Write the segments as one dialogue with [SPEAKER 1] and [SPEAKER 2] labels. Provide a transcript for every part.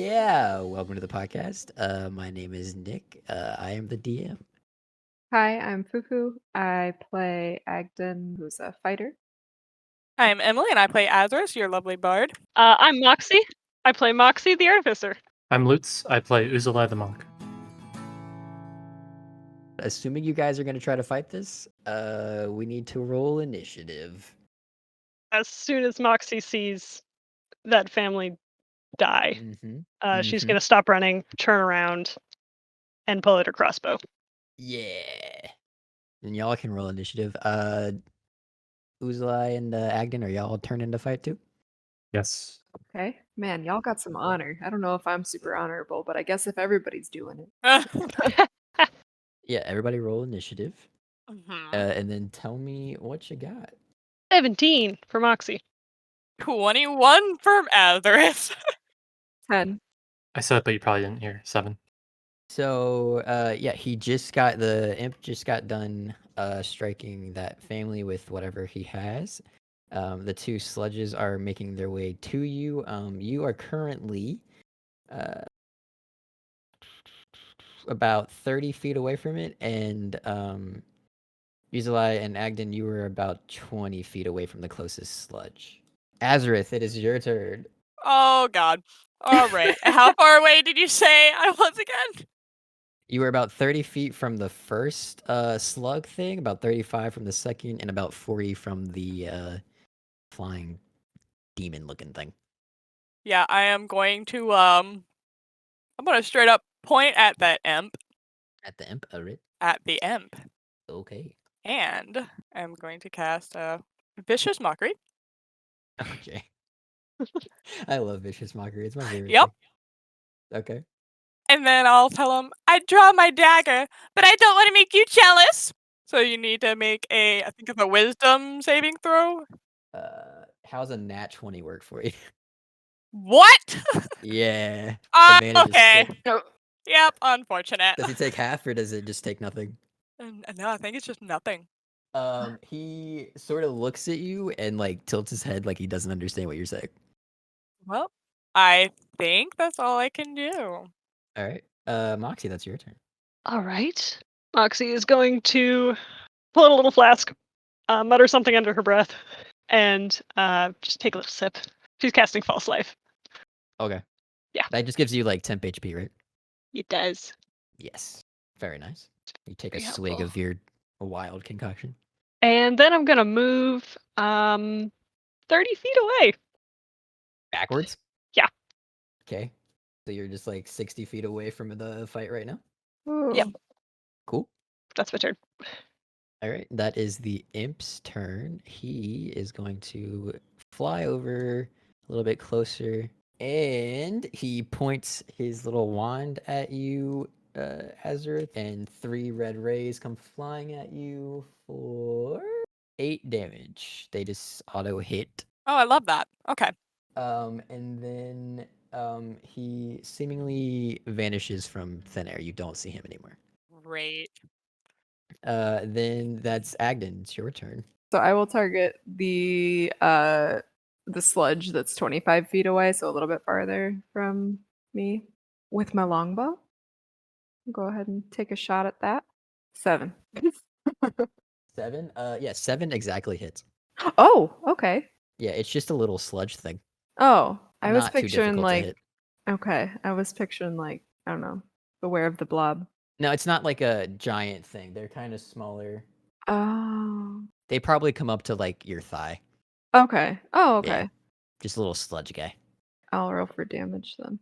[SPEAKER 1] Yeah, welcome to the podcast. My name is Nick. I am the DM.
[SPEAKER 2] Hi, I'm Fufu. I play Agden, who's a fighter.
[SPEAKER 3] I'm Emily, and I play Azris, your lovely bard.
[SPEAKER 4] I'm Moxi. I play Moxi, the artificer.
[SPEAKER 5] I'm Lutz. I play Uzalai the monk.
[SPEAKER 1] Assuming you guys are going to try to fight this, we need to roll initiative.
[SPEAKER 4] As soon as Moxi sees that family die, she's going to stop running, turn around, and pull out her crossbow.
[SPEAKER 1] Yeah. And y'all can roll initiative. Uzalai and Agden, are y'all turning to fight too?
[SPEAKER 5] Yes.
[SPEAKER 2] Okay. Man, y'all got some honor. I don't know if I'm super honorable, but I guess if everybody's doing it.
[SPEAKER 1] Yeah, everybody roll initiative. And then tell me what you got.
[SPEAKER 4] 17 for Moxi.
[SPEAKER 3] 21 for Azris.
[SPEAKER 2] 10.
[SPEAKER 5] I said it, but you probably didn't hear. 7.
[SPEAKER 1] So, yeah, the imp just got done striking that family with whatever he has. The two sludges are making their way to you. You are currently about 30 feet away from it, and Uzalai and Agden, you were about 20 feet away from the closest sludge. Azareth, it is your turn.
[SPEAKER 3] Oh, God. All right. How far away did you say I was again?
[SPEAKER 1] You were about 30 feet from the first slug thing, about 35 from the second, and about 40 from the flying demon-looking thing.
[SPEAKER 3] Yeah, I am going to, I'm going to straight up point at that imp.
[SPEAKER 1] At the imp? Alright.
[SPEAKER 3] At the imp.
[SPEAKER 1] Okay.
[SPEAKER 3] And I'm going to cast a Vicious Mockery.
[SPEAKER 1] Okay. I love Vicious Mockery. It's my favorite
[SPEAKER 3] Yep.
[SPEAKER 1] thing. Okay.
[SPEAKER 3] And then I'll tell him, I draw my dagger, but I don't want to make you jealous. So you need to make I think it's a wisdom saving throw.
[SPEAKER 1] How's a nat 20 work for you?
[SPEAKER 3] What?
[SPEAKER 1] Yeah. Advantage is
[SPEAKER 3] Okay.
[SPEAKER 1] 6.
[SPEAKER 3] Yep, unfortunate.
[SPEAKER 1] Does he take half or does it just take nothing?
[SPEAKER 3] No, I think it's just nothing.
[SPEAKER 1] He sort of looks at you and like tilts his head like he doesn't understand what you're saying.
[SPEAKER 3] Well, I think that's all I can do.
[SPEAKER 1] All right. Moxi, that's your turn.
[SPEAKER 4] All right. Moxi is going to pull out a little flask, mutter something under her breath, and just take a little sip. She's casting False Life.
[SPEAKER 1] Okay.
[SPEAKER 4] Yeah.
[SPEAKER 1] That just gives you like temp HP, right?
[SPEAKER 4] It does.
[SPEAKER 1] Yes. Very nice. You take
[SPEAKER 4] Very
[SPEAKER 1] a swig
[SPEAKER 4] helpful.
[SPEAKER 1] of your wild concoction.
[SPEAKER 4] And then I'm going to move 30 feet away.
[SPEAKER 1] Backwards?
[SPEAKER 4] Yeah.
[SPEAKER 1] Okay. So you're just like 60 feet away from the fight right now?
[SPEAKER 4] Yep.
[SPEAKER 1] Cool.
[SPEAKER 4] That's my turn.
[SPEAKER 1] All right. That is the imp's turn. He is going to fly over a little bit closer and he points his little wand at you, Azareth, and 3 red rays come flying at you for 8 damage. They just auto hit.
[SPEAKER 3] Oh, I love that. Okay.
[SPEAKER 1] And then he seemingly vanishes from thin air. You don't see him anymore.
[SPEAKER 3] Great.
[SPEAKER 1] Then that's Agden. It's your turn.
[SPEAKER 2] So I will target the sludge that's 25 feet away, so a little bit farther from me, with my longbow. Go ahead and take a shot at that. 7.
[SPEAKER 1] 7? Yeah, 7 exactly hits.
[SPEAKER 2] Oh, okay.
[SPEAKER 1] Yeah, it's just a little sludge thing.
[SPEAKER 2] Oh, I was
[SPEAKER 1] Not too
[SPEAKER 2] picturing
[SPEAKER 1] difficult to
[SPEAKER 2] like.
[SPEAKER 1] hit.
[SPEAKER 2] Okay, I was picturing like, I don't know, Beware of the Blob.
[SPEAKER 1] No, it's not like a giant thing. They're kind of smaller.
[SPEAKER 2] Oh.
[SPEAKER 1] They probably come up to like your thigh.
[SPEAKER 2] Okay. Oh, okay.
[SPEAKER 1] Yeah. Just a little sludge guy.
[SPEAKER 2] I'll roll for damage then.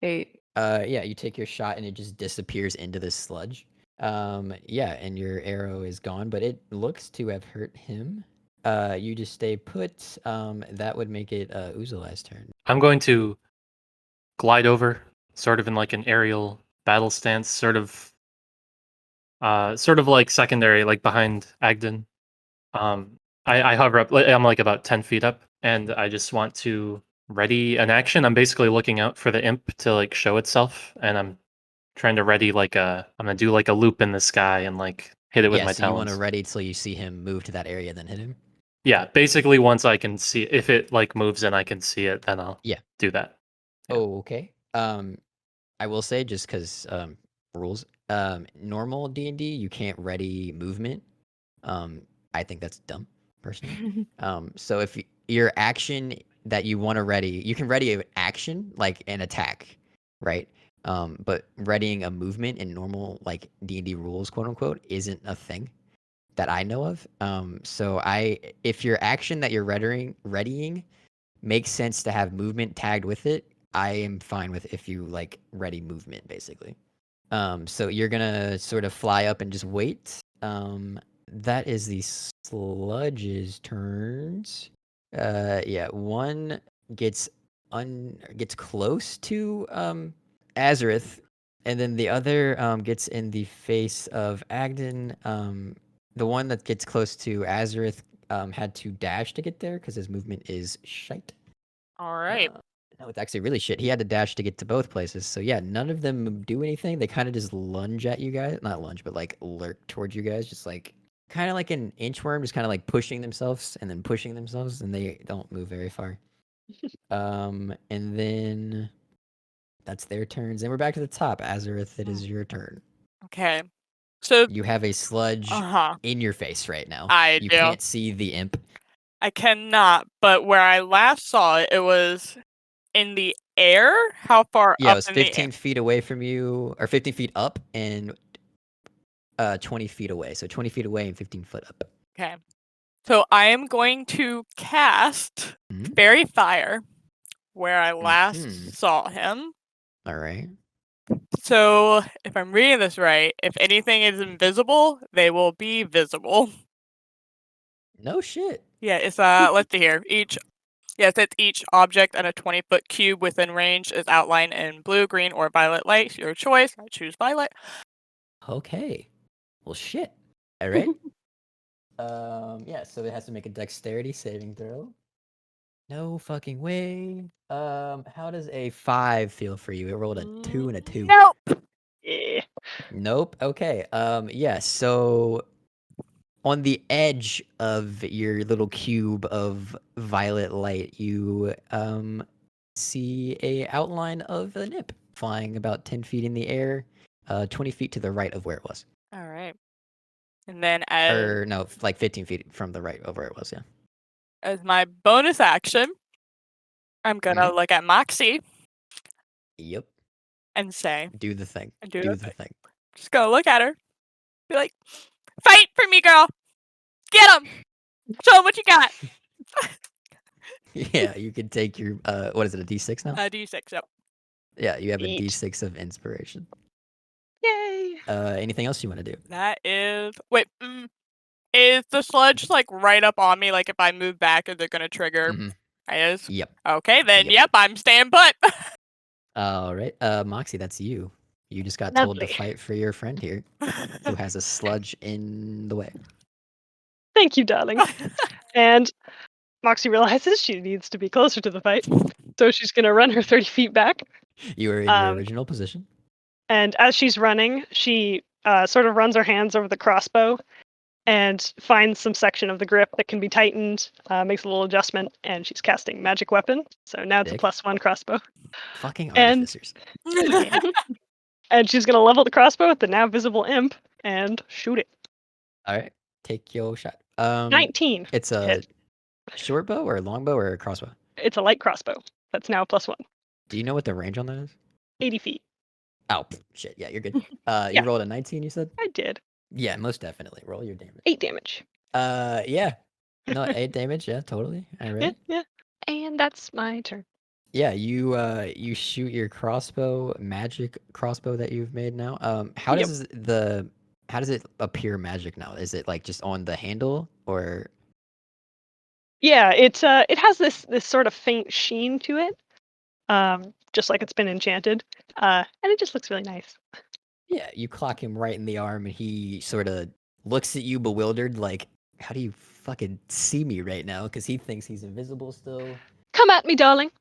[SPEAKER 2] 8.
[SPEAKER 1] Yeah, you take your shot and it just disappears into this sludge. Yeah, and your arrow is gone, but it looks to have hurt him. You just stay put. That would make it Uzalai's turn.
[SPEAKER 5] I'm going to glide over, sort of in like an aerial battle stance, sort of like secondary, like behind Agden. I hover up. I'm like about 10 feet up, and I just want to ready an action. I'm basically looking out for the imp to like show itself, and I'm trying to ready I'm gonna do like a loop in the sky and like hit it with my
[SPEAKER 1] so you want
[SPEAKER 5] talons.
[SPEAKER 1] to ready till you see him move to that area, then hit him.
[SPEAKER 5] Yeah, basically once I can see if it like moves and I can see it, then I'll do that. Yeah.
[SPEAKER 1] Oh, okay. I will say just because rules. Normal D&D, you can't ready movement. I think that's dumb, personally. So if your action that you want to ready, you can ready an action like an attack, right? But readying a movement in normal like D&D rules, quote unquote, isn't a thing that I know of. So if your action that you're readying makes sense to have movement tagged with it, I am fine with if you like ready movement basically. So you're gonna sort of fly up and just wait. That is the sludge's turns. Yeah, one gets close to Azareth, and then the other gets in the face of Agden. The one that gets close to Azareth had to dash to get there because his movement is shite.
[SPEAKER 3] All right.
[SPEAKER 1] No, it's actually really shit. He had to dash to get to both places. So yeah, none of them do anything. They kind of just lunge at you guys. Not lunge, but like lurk towards you guys. Just like kind of like an inchworm, just kind of like pushing themselves and then pushing themselves, and they don't move very far. And then that's their turns. And we're back to the top. Azareth, it is your turn.
[SPEAKER 3] Okay. So
[SPEAKER 1] You have a sludge in your face right now.
[SPEAKER 3] I
[SPEAKER 1] You
[SPEAKER 3] do.
[SPEAKER 1] can't see the imp.
[SPEAKER 3] I cannot, but where I last saw it, it was in the air. How far
[SPEAKER 1] Yeah, it
[SPEAKER 3] up
[SPEAKER 1] was
[SPEAKER 3] in the air?
[SPEAKER 1] 15 feet away from you, or 15 feet up and 20 feet away. So 20 feet away and 15 foot up.
[SPEAKER 3] Okay. So I am going to cast
[SPEAKER 1] Mhm.
[SPEAKER 3] Fairy Fire where I last
[SPEAKER 1] Mhm.
[SPEAKER 3] saw him.
[SPEAKER 1] All right.
[SPEAKER 3] So if I'm reading this right, if anything is invisible, they will be visible.
[SPEAKER 1] No shit.
[SPEAKER 3] Yeah, it's let's see here. It says each object in a 20-foot cube within range is outlined in blue, green, or violet light. Your choice. I choose violet.
[SPEAKER 1] Okay. Well, shit. All right. Yeah. So it has to make a dexterity saving throw. No fucking way. How does a 5 feel for you? It rolled a 2 and a 2.
[SPEAKER 3] Nope.
[SPEAKER 4] Yeah.
[SPEAKER 1] Nope. Okay. Yeah. So on the edge of your little cube of violet light, you see a outline of an imp flying about 10 feet in the air, 20 feet to the right of where it was.
[SPEAKER 3] All right. And then
[SPEAKER 1] Or no, like 15 feet from the right of where it was, yeah.
[SPEAKER 3] as my bonus action, I'm gonna look at Moxi
[SPEAKER 1] Yep.
[SPEAKER 3] and say,
[SPEAKER 1] Do the thing.
[SPEAKER 3] and
[SPEAKER 1] Do the thing.
[SPEAKER 3] just gonna look at her, be like, "Fight for me, girl! Get him! Show him what you got."
[SPEAKER 1] Yeah, you can take your what is it, a D6 now?
[SPEAKER 3] D6. Yep.
[SPEAKER 1] Yeah, you have a
[SPEAKER 4] Eat.
[SPEAKER 1] D6 of inspiration.
[SPEAKER 4] Yay.
[SPEAKER 1] Anything else you want to do?
[SPEAKER 3] That is. Wait. Is the sludge like right up on me? Like if I move back, is it gonna trigger?
[SPEAKER 1] Mhm.
[SPEAKER 3] It is.
[SPEAKER 1] Yep.
[SPEAKER 3] Okay, then.
[SPEAKER 1] Yep.
[SPEAKER 3] Yep, I'm staying put.
[SPEAKER 1] All right. Moxie, that's you. You just got told to
[SPEAKER 4] Lovely.
[SPEAKER 1] fight for your friend here, who has a sludge in the way.
[SPEAKER 4] Thank you, darling. And Moxie realizes she needs to be closer to the fight, so she's going to run her 30 feet back.
[SPEAKER 1] You were in your original position.
[SPEAKER 4] And as she's running, she sort of runs her hands over the crossbow and finds some section of the grip that can be tightened, makes a little adjustment, and she's casting Magic Weapon. So now it's
[SPEAKER 1] Dick.
[SPEAKER 4] a +1 crossbow.
[SPEAKER 1] Fucking
[SPEAKER 4] And-
[SPEAKER 1] artificers.
[SPEAKER 4] Yeah. And she's going to level the crossbow at the now visible imp and shoot it.
[SPEAKER 1] All right. Take your shot.
[SPEAKER 4] 19.
[SPEAKER 1] It's a
[SPEAKER 4] hit.
[SPEAKER 1] short bow or a long bow or a crossbow?
[SPEAKER 4] It's a light crossbow. That's now a +1.
[SPEAKER 1] Do you know what the range on that is?
[SPEAKER 4] 80 feet.
[SPEAKER 1] Oh, shit. Yeah, you're good.
[SPEAKER 4] Yeah.
[SPEAKER 1] You rolled a 19, you said?
[SPEAKER 4] I did.
[SPEAKER 1] Yeah, most definitely. Roll your damage.
[SPEAKER 4] 8 damage.
[SPEAKER 1] Yeah. No, 8 damage. Yeah, totally. All right.
[SPEAKER 4] Yeah. And that's my turn.
[SPEAKER 1] Yeah, you shoot your crossbow, magic crossbow that you've made now. How
[SPEAKER 4] Yep.
[SPEAKER 1] does it appear magic now? Is it like just on the handle or?
[SPEAKER 4] Yeah, it has this sort of faint sheen to it, just like it's been enchanted, and it just looks really nice.
[SPEAKER 1] Yeah, you clock him right in the arm, and he sort of looks at you bewildered, like, "How do you fucking see me right now?" Because he thinks he's invisible still.
[SPEAKER 4] Come at me, darling.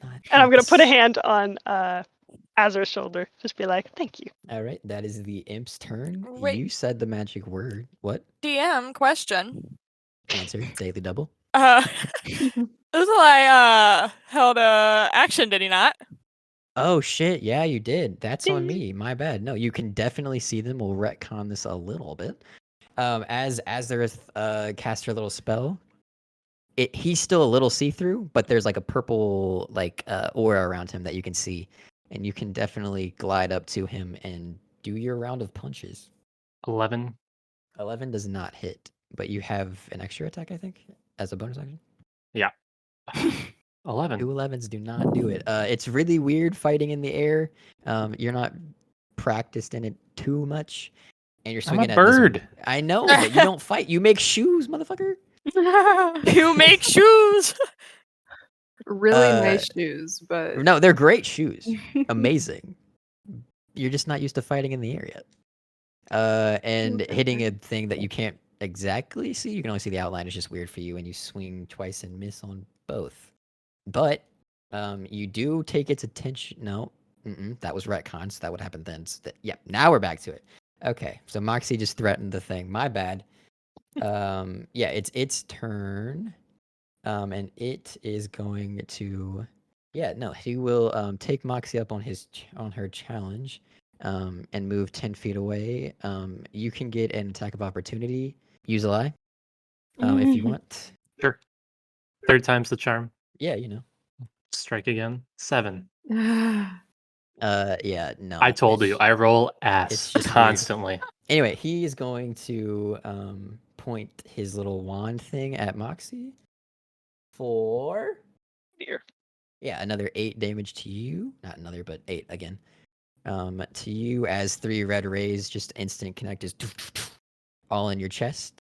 [SPEAKER 1] Not
[SPEAKER 4] And I'm gonna put a
[SPEAKER 1] this.
[SPEAKER 4] hand on Azur's shoulder. Just be like, thank you.
[SPEAKER 1] All right, that is the imp's turn.
[SPEAKER 3] Wait.
[SPEAKER 1] You said the magic word. What?
[SPEAKER 3] DM question.
[SPEAKER 1] Answer. Daily double.
[SPEAKER 3] Uzalai held a action, did he not?
[SPEAKER 1] Oh shit! Yeah, you did. That's on
[SPEAKER 4] Ding.
[SPEAKER 1] me. My bad. No, you can definitely see them. We'll retcon this a little bit. As they're cast her little spell, he's still a little see through, but there's like a purple like aura around him that you can see, and you can definitely glide up to him and do your round of punches.
[SPEAKER 5] 11.
[SPEAKER 1] 11 does not hit, but you have an extra attack, I think, as a bonus action.
[SPEAKER 5] Yeah. 11.
[SPEAKER 1] Two 11s do not do it. It's really weird fighting in the air. You're not practiced in it too much, and you're
[SPEAKER 5] I'm
[SPEAKER 1] swinging
[SPEAKER 5] a
[SPEAKER 1] at this.
[SPEAKER 5] bird.
[SPEAKER 1] I know, but you don't fight. You make shoes, motherfucker.
[SPEAKER 3] You make shoes.
[SPEAKER 2] Really
[SPEAKER 1] Uh,
[SPEAKER 2] nice shoes, but
[SPEAKER 1] No, they're great shoes. Amazing. You're just not used to fighting in the air yet. And
[SPEAKER 2] Okay.
[SPEAKER 1] hitting a thing that you can't exactly see, you can only see the outline, is just weird for you, and you swing twice and miss on both. But you do take its attention. No, that was retcon, so that would happen then. So yeah, now we're back to it. Okay, so Moxie just threatened the thing. My bad. Yeah, it's its turn. And it is going to, yeah, no, he will take Moxie up on her challenge, and move 10 feet away. You can get an attack of opportunity. Use a lie, if you want.
[SPEAKER 5] Sure. Third time's the charm.
[SPEAKER 1] Yeah, you know.
[SPEAKER 5] Strike again. 7.
[SPEAKER 1] Yeah, no.
[SPEAKER 5] I told you, I roll
[SPEAKER 1] it's
[SPEAKER 5] ass
[SPEAKER 1] just weird.
[SPEAKER 5] constantly.
[SPEAKER 1] Anyway, he is going to point his little wand thing at Moxie for,
[SPEAKER 4] Dear.
[SPEAKER 1] yeah, another 8 damage to you. Not another, but 8 again. To you as 3 red rays, just instant connect is all in your chest.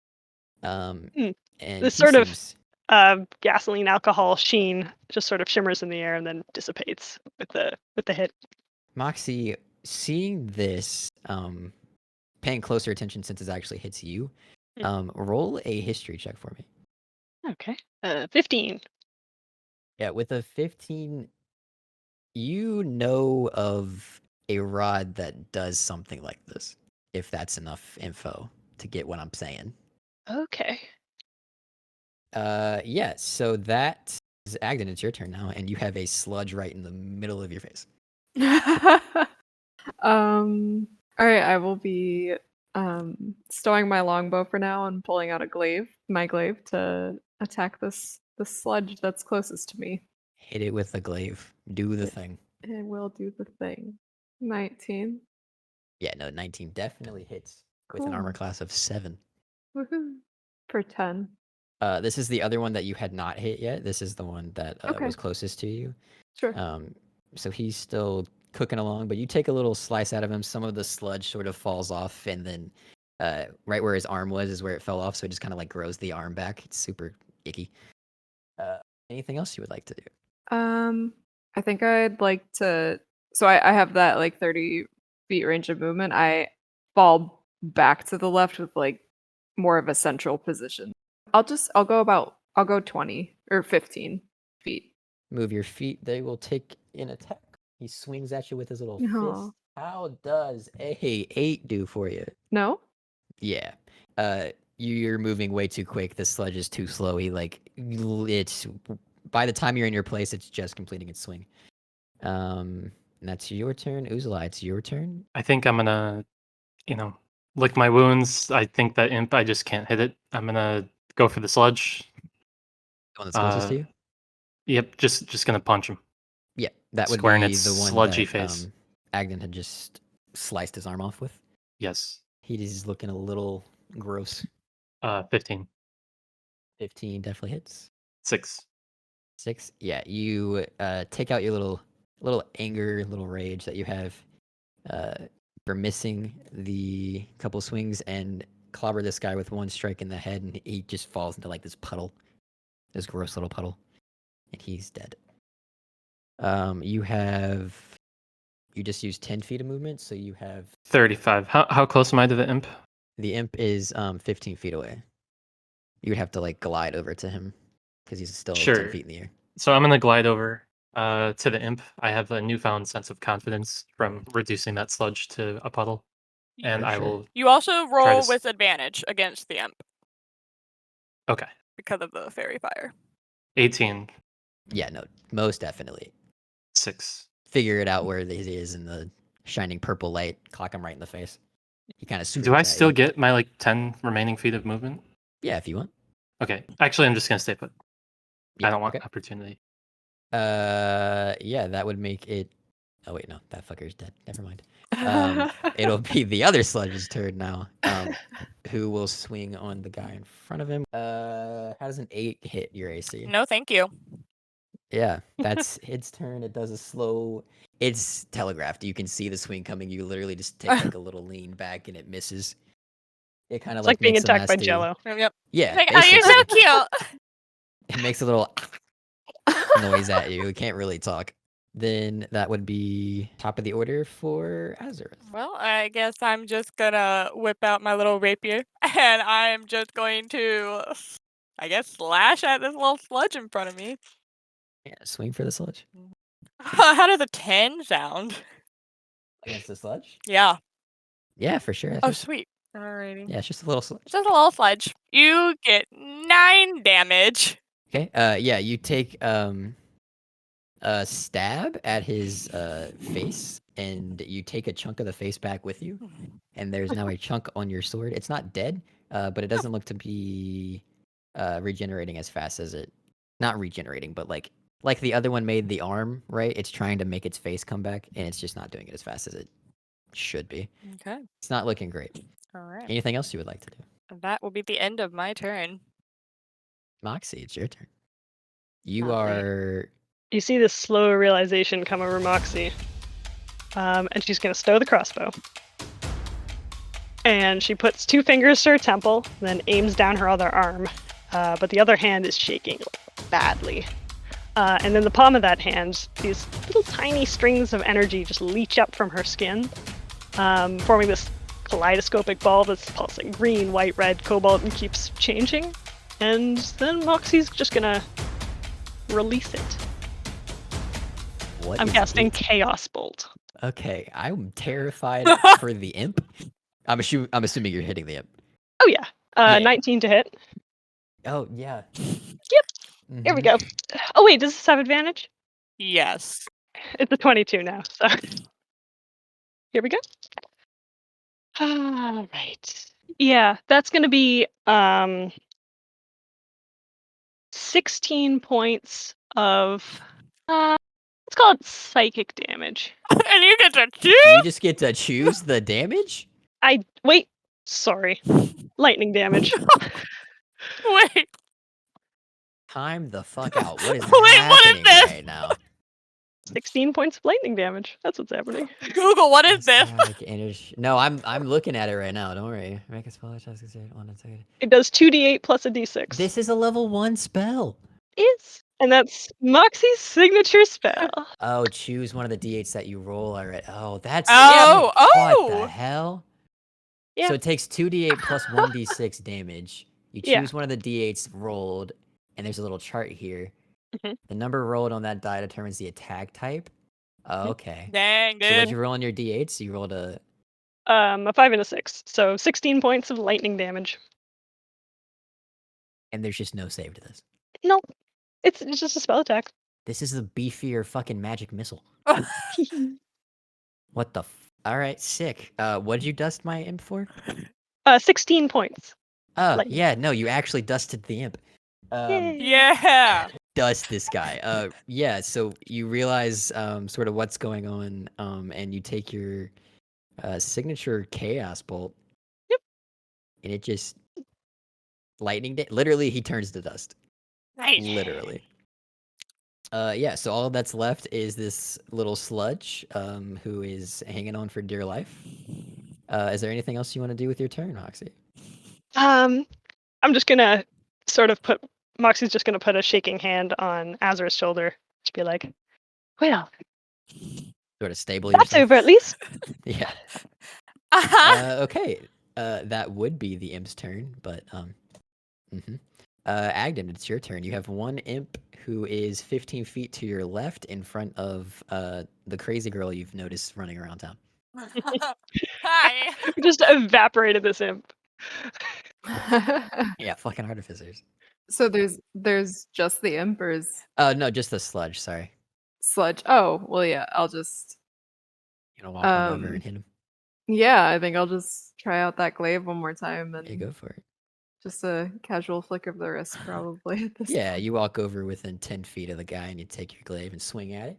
[SPEAKER 1] And
[SPEAKER 4] This
[SPEAKER 1] he
[SPEAKER 4] sort of
[SPEAKER 1] seems-
[SPEAKER 4] gasoline alcohol sheen just sort of shimmers in the air and then dissipates with the hit.
[SPEAKER 1] Moxie, seeing this, paying closer attention since it actually hits you, roll a history check for me.
[SPEAKER 4] Okay. 15.
[SPEAKER 1] Yeah, with a 15, you know of a rod that does something like this, if that's enough info to get what I'm saying.
[SPEAKER 4] Okay.
[SPEAKER 1] Yeah, so that is Agden, it's your turn now, and you have a sludge right in the middle of your face.
[SPEAKER 2] all right, I will be stowing my longbow for now and pulling out my glaive to attack this sludge that's closest to me.
[SPEAKER 1] Hit it with the glaive. Do the thing.
[SPEAKER 2] It will do the thing. 19.
[SPEAKER 1] Yeah, no, 19 definitely hits with an armor
[SPEAKER 2] Cool.
[SPEAKER 1] class of 7.
[SPEAKER 2] Woohoo. For 10.
[SPEAKER 1] This is the other one that you had not hit yet. This is the one that
[SPEAKER 2] Okay.
[SPEAKER 1] was closest to you.
[SPEAKER 2] Sure.
[SPEAKER 1] So he's still cooking along, but you take a little slice out of him. Some of the sludge sort of falls off, and then right where his arm was is where it fell off. So it just kind of like grows the arm back. It's super icky. Anything else you would like to do?
[SPEAKER 2] I think I'd like to. So I have that like 30 feet range of movement. I fall back to the left with like more of a central position. I'll go 20 or 15 feet.
[SPEAKER 1] Move your feet. They will take an attack. He swings at you with his little
[SPEAKER 2] Aw.
[SPEAKER 1] fist. How does a 8 do for you?
[SPEAKER 2] No?
[SPEAKER 1] Yeah. You're moving way too quick. The sludge is too slow. It's by the time you're in your place, it's just completing its swing. And that's your turn. Uzula, it's your turn.
[SPEAKER 5] I think I'm gonna, lick my wounds. I think that imp, I just can't hit it. I'm gonna go for the sludge.
[SPEAKER 1] The one that's closest to you?
[SPEAKER 5] Yep, just gonna punch him.
[SPEAKER 1] Yeah, that would
[SPEAKER 5] Square in
[SPEAKER 1] be
[SPEAKER 5] its
[SPEAKER 1] the one
[SPEAKER 5] sludgy
[SPEAKER 1] that
[SPEAKER 5] face.
[SPEAKER 1] Agden had just sliced his arm off with.
[SPEAKER 5] Yes.
[SPEAKER 1] He's looking a little gross.
[SPEAKER 5] 15.
[SPEAKER 1] 15 definitely hits.
[SPEAKER 5] 6.
[SPEAKER 1] 6. Yeah, you take out your little anger, little rage that you have for missing the couple swings and clobber this guy with one strike in the head, and he just falls into like this puddle, this gross little puddle, and he's dead. You just used 10 feet of movement, so you have
[SPEAKER 5] 35. How close am I to the imp?
[SPEAKER 1] the imp is 15 feet away. You would have to like glide over to him because he's still 10
[SPEAKER 5] Sure.
[SPEAKER 1] feet in the air.
[SPEAKER 5] So I'm gonna glide over to the imp. I have a newfound sense of confidence from reducing that sludge to a puddle, and
[SPEAKER 1] For
[SPEAKER 5] I
[SPEAKER 1] sure.
[SPEAKER 5] will.
[SPEAKER 3] You also roll
[SPEAKER 5] to
[SPEAKER 3] with advantage against the imp
[SPEAKER 5] Okay.
[SPEAKER 3] because of the fairy fire.
[SPEAKER 5] 18.
[SPEAKER 1] Yeah, no, most definitely.
[SPEAKER 5] 6.
[SPEAKER 1] figure it out where he is in the shining purple light. Clock him right in the face. He kind of
[SPEAKER 5] Do I still get my like 10 remaining feet of movement?
[SPEAKER 1] Yeah, if you want.
[SPEAKER 5] Okay. Actually, I'm just gonna stay put.
[SPEAKER 1] Yeah,
[SPEAKER 5] I don't want
[SPEAKER 1] okay.
[SPEAKER 5] opportunity.
[SPEAKER 1] Yeah, that would make it. Oh wait, no, that fucker's dead. Never mind. It'll be the other sludge's turn now. Who will swing on the guy in front of him? How does an 8 hit your AC?
[SPEAKER 3] No, thank you.
[SPEAKER 1] Yeah, that's its turn. It does a slow. It's telegraphed. You can see the swing coming. You literally just take like a little lean back, and it misses. It kind of
[SPEAKER 4] It's like being
[SPEAKER 1] makes a
[SPEAKER 4] attacked by
[SPEAKER 1] nasty-
[SPEAKER 4] Jello.
[SPEAKER 3] Yep.
[SPEAKER 1] Yeah,
[SPEAKER 3] Like, oh, you're so
[SPEAKER 1] basically.
[SPEAKER 3] cute.
[SPEAKER 1] It makes a little noise at you. It can't really talk. Then that would be top of the order for Azareth.
[SPEAKER 3] Well, I guess I'm just gonna whip out my little rapier, and I'm just going to, I guess, slash at this little sludge in front of me.
[SPEAKER 1] Yeah, swing for the sludge.
[SPEAKER 3] How does a 10 sound?
[SPEAKER 1] Against the sludge?
[SPEAKER 3] Yeah.
[SPEAKER 1] Yeah, for sure.
[SPEAKER 3] Oh, sweet. Alrighty.
[SPEAKER 1] Yeah, it's just a little sludge.
[SPEAKER 3] Just a little sludge. You get 9 damage.
[SPEAKER 1] Okay. Yeah, you take a stab at his face, and you take a chunk of the face back with you, and there's now a chunk on your sword. It's not dead, but it doesn't look to be regenerating as fast as it. Not regenerating, but like the other one made the arm, right? It's trying to make its face come back, and it's just not doing it as fast as it should be.
[SPEAKER 3] Okay.
[SPEAKER 1] It's not looking great.
[SPEAKER 3] Alright.
[SPEAKER 1] Anything else you would like to do?
[SPEAKER 3] That will be the end of my turn.
[SPEAKER 1] Moxie, it's your turn. You
[SPEAKER 2] Lovely.
[SPEAKER 1] are.
[SPEAKER 4] You see this slow realization come over Moxie. And she's going to stow the crossbow. And she puts 2 fingers to her temple, then aims down her other arm. But the other hand is shaking badly. And in the palm of that hand, these little tiny strings of energy just leach up from her skin, forming this kaleidoscopic ball that's pulsing green, white, red, cobalt, and keeps changing. And then Moxie's just going to release it.
[SPEAKER 1] What
[SPEAKER 4] I'm
[SPEAKER 1] is
[SPEAKER 4] casting
[SPEAKER 1] it?
[SPEAKER 4] Chaos Bolt.
[SPEAKER 1] Okay, I'm terrified for the imp. I'm assuming you're hitting the imp.
[SPEAKER 4] Oh yeah,
[SPEAKER 1] Yeah.
[SPEAKER 4] 19 to hit.
[SPEAKER 1] Oh yeah.
[SPEAKER 4] Here we
[SPEAKER 1] Mhm.
[SPEAKER 4] go. Oh wait, does this have advantage?
[SPEAKER 3] Yes.
[SPEAKER 4] It's a 22 now. So here we go. All right. Yeah, that's gonna be 16 points of let's call it psychic damage.
[SPEAKER 3] And you get to choose?
[SPEAKER 1] You just get to choose the damage.
[SPEAKER 4] Sorry, lightning damage.
[SPEAKER 3] Wait.
[SPEAKER 1] Time the fuck out. What is
[SPEAKER 3] Wait, what is
[SPEAKER 1] happening
[SPEAKER 3] this?
[SPEAKER 1] right now?
[SPEAKER 4] 16 points of lightning damage. That's what's happening.
[SPEAKER 3] Google, what is this?
[SPEAKER 1] Static energy. No, I'm looking at it right now. Don't worry. Make a spell attack.
[SPEAKER 4] It does 2d8 plus a d6.
[SPEAKER 1] This is a level 1 spell.
[SPEAKER 4] And that's Moxie's signature spell.
[SPEAKER 1] Oh, choose one of the d8s that you roll already. Oh, that's
[SPEAKER 3] Oh,
[SPEAKER 1] What the
[SPEAKER 3] oh.
[SPEAKER 1] hell?
[SPEAKER 4] Yeah.
[SPEAKER 1] So it takes 2d8 plus 1d6 damage. You choose
[SPEAKER 4] Yeah.
[SPEAKER 1] one of the d8s rolled, and there's a little chart here.
[SPEAKER 4] Mhm.
[SPEAKER 1] The number rolled on that die determines the attack type. Oh, okay.
[SPEAKER 3] Dang,
[SPEAKER 1] So what'd
[SPEAKER 3] dude.
[SPEAKER 1] you roll on your d8s? You rolled a.
[SPEAKER 4] A 5 and a 6. So 16 points of lightning damage.
[SPEAKER 1] And there's just no save to this.
[SPEAKER 4] No, it's just a spell attack.
[SPEAKER 1] This is the beefier fucking magic missile. What the All right, sick. What'd you dust my imp for?
[SPEAKER 4] 16 points.
[SPEAKER 1] Oh,
[SPEAKER 4] Lightning.
[SPEAKER 1] yeah, no, you actually dusted the imp.
[SPEAKER 4] Yay.
[SPEAKER 3] Yeah.
[SPEAKER 1] Dust this guy. Yeah, so you realize sort of what's going on, and you take your signature chaos bolt.
[SPEAKER 4] Yep.
[SPEAKER 1] And it just literally he turns to dust.
[SPEAKER 3] Nice.
[SPEAKER 1] Literally. Yeah, so all that's left is this little sludge who is hanging on for dear life. Is there anything else you want to do with your turn, Moxie?
[SPEAKER 4] I'm just gonna sort of Moxie's just gonna put a shaking hand on Azra's shoulder. Just be like, well,
[SPEAKER 1] Sort of stable
[SPEAKER 4] that's
[SPEAKER 1] yourself?
[SPEAKER 4] over at least.
[SPEAKER 1] Yeah.
[SPEAKER 3] Uh-huh.
[SPEAKER 1] Okay. That would be the imp's turn, but Agden, it's your turn. You have one imp who is 15 feet to your left in front of the crazy girl you've noticed running around town.
[SPEAKER 3] Hi.
[SPEAKER 4] Just evaporated this imp.
[SPEAKER 1] Yeah, fucking artificers.
[SPEAKER 2] So there's just the imp, or is
[SPEAKER 1] No, just the sludge. Sorry.
[SPEAKER 2] sludge. Oh, well, yeah. I'll just.
[SPEAKER 1] You know, walk on over and hit him.
[SPEAKER 2] Yeah, I think I'll just try out that glaive one more time and
[SPEAKER 1] Yeah, go for it.
[SPEAKER 2] just a casual flick of the wrist, probably at this
[SPEAKER 1] Yeah,
[SPEAKER 2] point.
[SPEAKER 1] you walk over within 10 feet of the guy and you take your glaive and swing at it.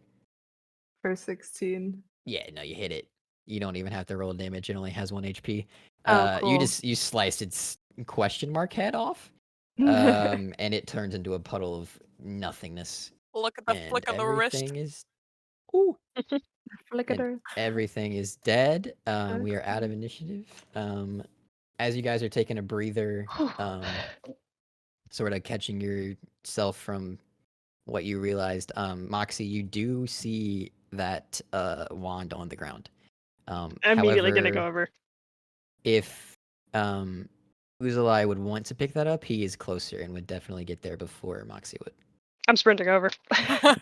[SPEAKER 2] For 16.
[SPEAKER 1] Yeah, no, you hit it. You don't even have to roll damage. It only has 1 HP.
[SPEAKER 2] Oh, cool.
[SPEAKER 1] You sliced its question mark head off, and it turns into a puddle of nothingness.
[SPEAKER 3] Look at the
[SPEAKER 1] And
[SPEAKER 3] flick of the wrist.
[SPEAKER 1] everything is ooh,
[SPEAKER 2] Flick at
[SPEAKER 1] and
[SPEAKER 2] her.
[SPEAKER 1] everything is dead. We are out of
[SPEAKER 2] Okay.
[SPEAKER 1] initiative. As you guys are taking a breather, sort of catching yourself from what you realized, Moxie, you do see that wand on the ground.
[SPEAKER 4] Immediately gonna go
[SPEAKER 1] However,
[SPEAKER 4] over.
[SPEAKER 1] if Uzalai would want to pick that up, he is closer and would definitely get there before Moxie would.
[SPEAKER 4] I'm sprinting over. I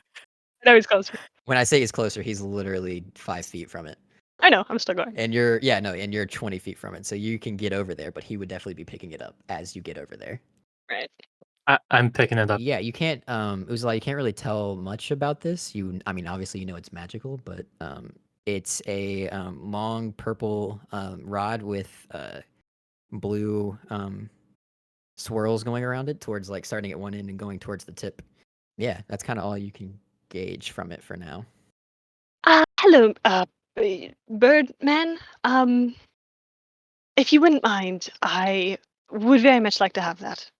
[SPEAKER 4] know he's close.
[SPEAKER 1] When I say he's closer, he's literally 5 feet from it.
[SPEAKER 4] I know. I'm still going.
[SPEAKER 1] And you're 20 feet from it, so you can get over there, but he would definitely be picking it up as you get over there.
[SPEAKER 4] Right.
[SPEAKER 5] I'm picking it up.
[SPEAKER 1] Yeah, you can't, Uzalai, you can't really tell much about this. I mean, obviously you know it's magical, but it's a long purple rod with blue swirls going around it towards like starting at one end and going towards the tip. Yeah, that's kind of all you can gauge from it for now.
[SPEAKER 4] Hello, Birdman. If you wouldn't mind, I would very much like to have that.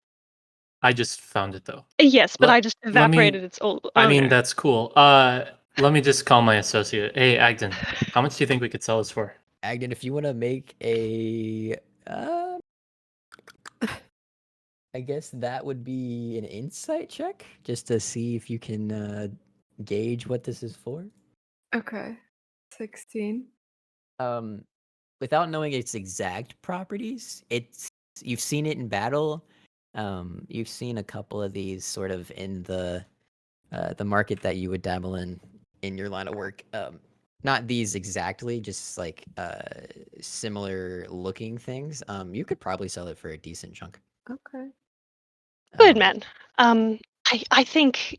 [SPEAKER 5] I just found it though.
[SPEAKER 4] Yes, but
[SPEAKER 5] Let-
[SPEAKER 4] I just
[SPEAKER 5] let me-
[SPEAKER 4] evaporated its old.
[SPEAKER 5] I mean,
[SPEAKER 4] owner.
[SPEAKER 5] that's cool. Let me just call my associate. Hey, Agden, how much do you think we could sell this for?
[SPEAKER 1] Agden, if you want to make a, I guess that would be an insight check, just to see if you can gauge what this is for.
[SPEAKER 2] Okay. 16.
[SPEAKER 1] Without knowing its exact properties, you've seen it in battle. You've seen a couple of these sort of in the market that you would dabble in your line of work. Not these exactly, just like similar looking things. You could probably sell it for a decent chunk.
[SPEAKER 2] Okay.
[SPEAKER 4] Birdman. I think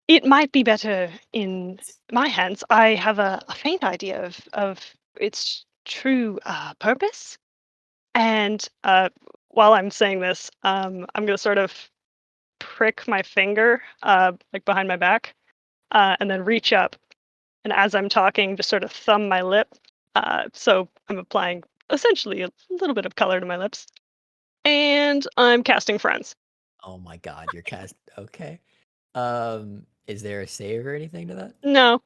[SPEAKER 4] it might be better in my hands. I have a faint idea of its true purpose, and while I'm saying this, I'm gonna sort of prick my finger like behind my back, and then reach up, and as I'm talking, just sort of thumb my lip. So I'm applying essentially a little bit of color to my lips, and I'm casting Friends.
[SPEAKER 1] Oh my god, you're cast. Okay. Is there a save or anything to that?
[SPEAKER 4] No.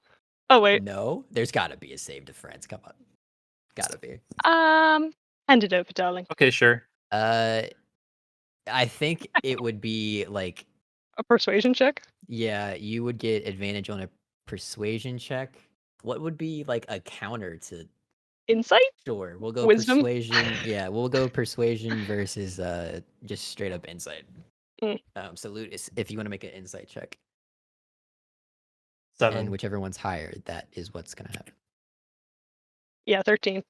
[SPEAKER 4] Oh wait.
[SPEAKER 1] No, there's got to be a save to friends. Come on, gotta be.
[SPEAKER 4] Hand it over, darling.
[SPEAKER 5] Okay, sure.
[SPEAKER 1] I think it would be like,
[SPEAKER 4] A persuasion check.
[SPEAKER 1] yeah, you would get advantage on a persuasion check. What would be like a counter to?
[SPEAKER 4] Insight.
[SPEAKER 1] Sure, we'll go
[SPEAKER 4] Wisdom?
[SPEAKER 1] persuasion. Yeah, we'll go persuasion versus just straight up insight.
[SPEAKER 4] Mm.
[SPEAKER 1] So Lutis, if you want to make an insight check,
[SPEAKER 5] 7.
[SPEAKER 1] and whichever one's higher, that is what's gonna happen.
[SPEAKER 4] Yeah, 13.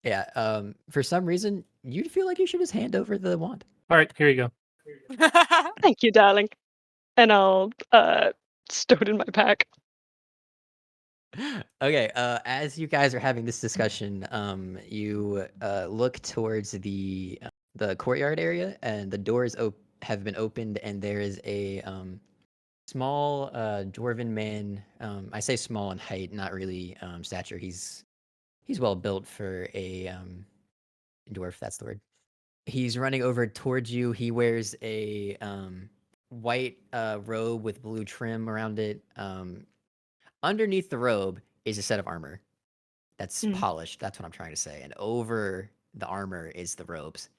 [SPEAKER 1] Yeah. For some reason, you'd feel like you should just hand over the wand.
[SPEAKER 5] All right, here you go.
[SPEAKER 4] Thank you, darling. And I'll stow it in my pack.
[SPEAKER 1] Okay. As you guys are having this discussion, you look towards the courtyard area, and the doors have been opened, and there is a small dwarven man. I say small in height, not really stature. He's well built for a dwarf. That's the word. He's running over towards you. He wears a white robe with blue trim around it. Underneath the robe is a set of armor that's polished. That's what I'm trying to say. And over the armor is the robes.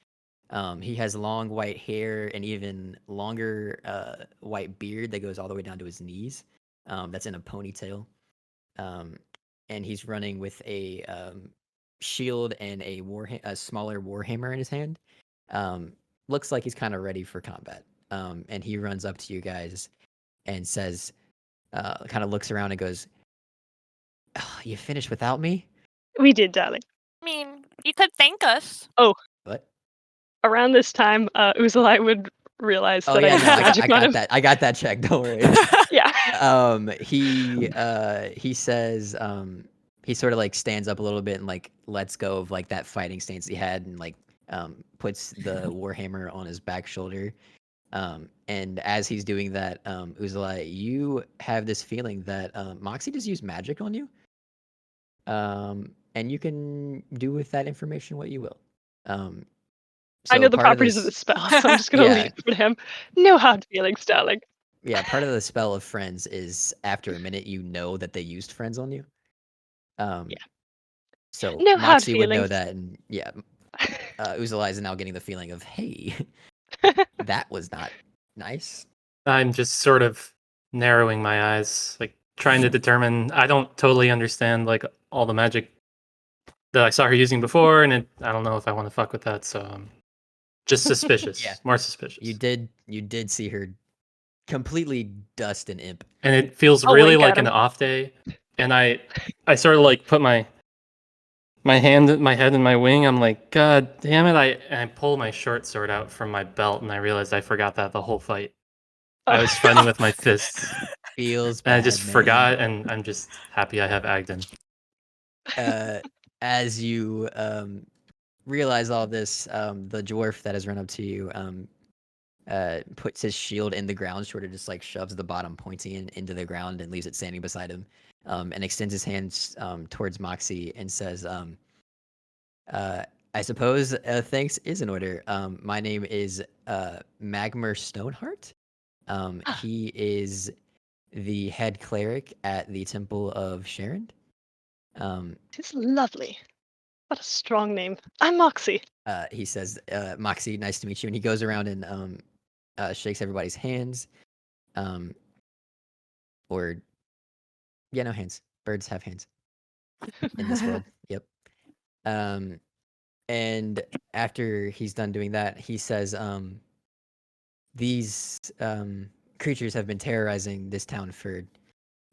[SPEAKER 1] He has long white hair and even longer white beard that goes all the way down to his knees. That's in a ponytail. And he's running with a shield and a smaller warhammer in his hand. Looks like he's kind of ready for combat. And he runs up to you guys and says, kind of looks around and goes, "Oh, you finished without me?"
[SPEAKER 4] We did, darling.
[SPEAKER 3] I mean, you could thank us.
[SPEAKER 1] What?
[SPEAKER 4] Around this time, Uzalai would realize
[SPEAKER 1] Oh
[SPEAKER 4] that
[SPEAKER 1] yeah,
[SPEAKER 4] I
[SPEAKER 1] no,
[SPEAKER 4] used a magic
[SPEAKER 1] I
[SPEAKER 4] on
[SPEAKER 1] got
[SPEAKER 4] him.
[SPEAKER 1] that. I got that check. Don't worry.
[SPEAKER 4] Yeah.
[SPEAKER 1] He says he sort of like stands up a little bit and like lets go of like that fighting stance he had and like puts the warhammer on his back shoulder. And as he's doing that, Uzala, you have this feeling that Moxi just used magic on you. And you can do with that information what you will.
[SPEAKER 4] I know the
[SPEAKER 1] part of
[SPEAKER 4] properties of
[SPEAKER 1] this,
[SPEAKER 4] the spell, so I'm just gonna
[SPEAKER 1] Yeah.
[SPEAKER 4] leave it for him. No hard feelings, darling.
[SPEAKER 1] yeah, part of the spell of friends is after a minute you know that they used friends on you.
[SPEAKER 4] Yeah.
[SPEAKER 1] So
[SPEAKER 4] No hard
[SPEAKER 1] Moxie would know
[SPEAKER 4] feelings.
[SPEAKER 1] that, and yeah, Uzala is now getting the feeling of, hey, that was not nice.
[SPEAKER 5] I'm just sort of narrowing my eyes, like trying to determine. I don't totally understand like all the magic that I saw her using before, and I don't know if I want to fuck with that. So just suspicious,
[SPEAKER 1] Yeah.
[SPEAKER 5] more suspicious.
[SPEAKER 1] You did see her completely dust an imp.
[SPEAKER 5] And it feels
[SPEAKER 4] I'll
[SPEAKER 5] really
[SPEAKER 4] wink
[SPEAKER 5] like
[SPEAKER 4] at
[SPEAKER 5] an
[SPEAKER 4] him.
[SPEAKER 5] off day, and I sort of like put my hand, my head in my wing. I'm like, God damn it! I pull my short sword out from my belt, and I realized I forgot that the whole fight. I was fighting with my fists,
[SPEAKER 1] Feels
[SPEAKER 5] and I
[SPEAKER 1] bad,
[SPEAKER 5] just
[SPEAKER 1] man.
[SPEAKER 5] forgot, and I'm just happy I have Agden.
[SPEAKER 1] As you realize all this, the dwarf that has run up to you puts his shield in the ground, sort of just like shoves the bottom pointy into the ground and leaves it standing beside him, and extends his hands towards Moxie and says, I suppose thanks is in order. My name is Magmer Stoneheart. He is the head cleric at the Temple of Sharon.
[SPEAKER 4] It's lovely. What a strong name. I'm Moxie.
[SPEAKER 1] He says, Moxie, nice to meet you. And he goes around and shakes everybody's hands. Or, yeah, no hands. Birds have hands in this world. Yep. And after he's done doing that, he says, these creatures have been terrorizing this town for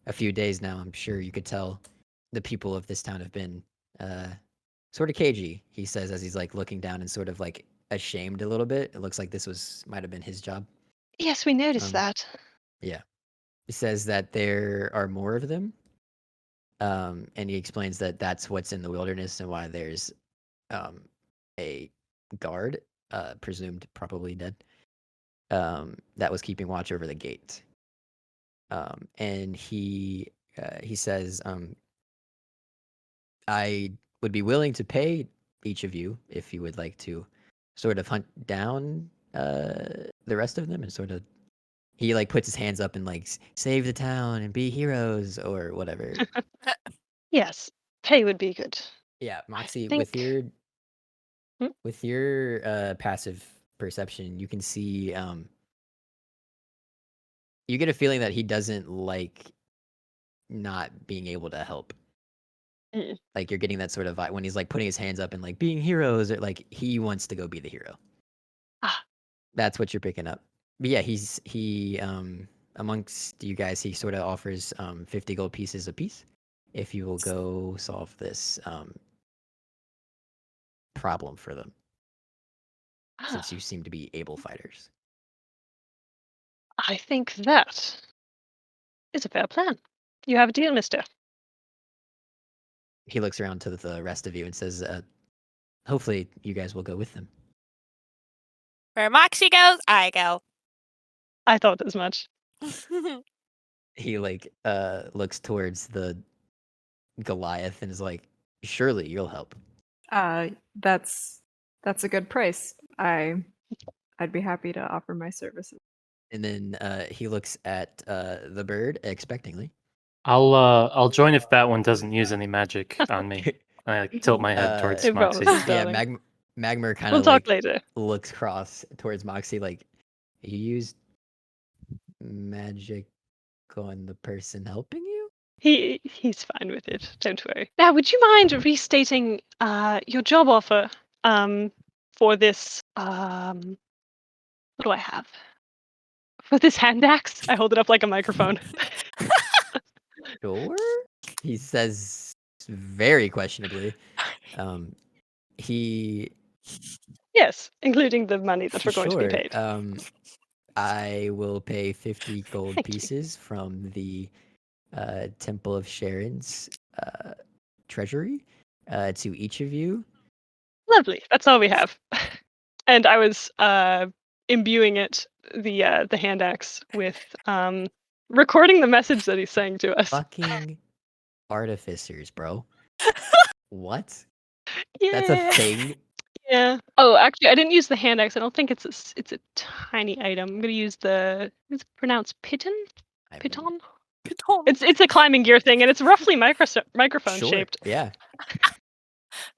[SPEAKER 1] a few days now. I'm sure you could tell the people of this town have been sort of cagey, he says, as he's like looking down and sort of like ashamed a little bit. It looks like this might have been his job.
[SPEAKER 4] Yes, we noticed that.
[SPEAKER 1] Yeah. He says that there are more of them. And he explains that that's what's in the wilderness and why there's a guard, presumed probably dead, that was keeping watch over the gate. And he says, I would be willing to pay each of you if you would like to sort of hunt down the rest of them and sort of, he like puts his hands up and like save the town and be heroes or whatever.
[SPEAKER 4] Yes, pay would be good.
[SPEAKER 1] Yeah, Moxie,
[SPEAKER 4] think-
[SPEAKER 1] with your passive perception, you can see you get a feeling that he doesn't like not being able to help.
[SPEAKER 4] Mm.
[SPEAKER 1] Like you're getting that sort of vibe when he's like putting his hands up and like being heroes, or like he wants to go be the hero.
[SPEAKER 4] Ah.
[SPEAKER 1] That's what you're picking up. But yeah, he amongst you guys, he sort of offers 50 gold pieces apiece if you will go solve this problem for them, since you seem to be able fighters.
[SPEAKER 4] I think that is a fair plan. You have a deal, mister.
[SPEAKER 1] He looks around to the rest of you and says, hopefully you guys will go with them.
[SPEAKER 3] Where Moxie goes, I go.
[SPEAKER 4] I thought as much.
[SPEAKER 1] He like looks towards the Goliath and is like, surely you'll help.
[SPEAKER 2] That's a good price. I'd be happy to offer my services.
[SPEAKER 1] And then he looks at the bird expectingly.
[SPEAKER 5] I'll join if that one doesn't use any magic on me. I like, tilt my head towards
[SPEAKER 4] It
[SPEAKER 5] Moxie.
[SPEAKER 4] promises,
[SPEAKER 1] Yeah,
[SPEAKER 4] darling.
[SPEAKER 1] Magmer kind
[SPEAKER 4] We'll
[SPEAKER 1] of
[SPEAKER 4] talk
[SPEAKER 1] like
[SPEAKER 4] later.
[SPEAKER 1] looks cross towards Moxie like, you used magic on the person helping you?
[SPEAKER 4] He's fine with it. Don't worry. Now, would you mind restating your job offer for this what do I have? For this hand axe? I hold it up like a microphone.
[SPEAKER 1] Sure. He says very questionably. He
[SPEAKER 4] Yes, including the money that we're going to be
[SPEAKER 1] Sure.
[SPEAKER 4] paid.
[SPEAKER 1] I will pay 50 gold
[SPEAKER 4] Thank you.
[SPEAKER 1] pieces from the Temple of Sharon's treasury to each of you.
[SPEAKER 4] Lovely. That's all we have. And I was imbuing it, the hand axe, with recording the message that he's saying to us.
[SPEAKER 1] Fucking artificers, bro. What?
[SPEAKER 4] Yeah.
[SPEAKER 1] That's a thing?
[SPEAKER 4] Yeah. Oh, actually, I didn't use the hand axe. I don't think it's a tiny item. I'm gonna use the. It's pronounced piton.
[SPEAKER 1] I mean,
[SPEAKER 4] Piton.
[SPEAKER 3] Piton.
[SPEAKER 4] It's a climbing gear thing, and it's roughly microphone
[SPEAKER 1] sure.
[SPEAKER 4] shaped.
[SPEAKER 1] Yeah.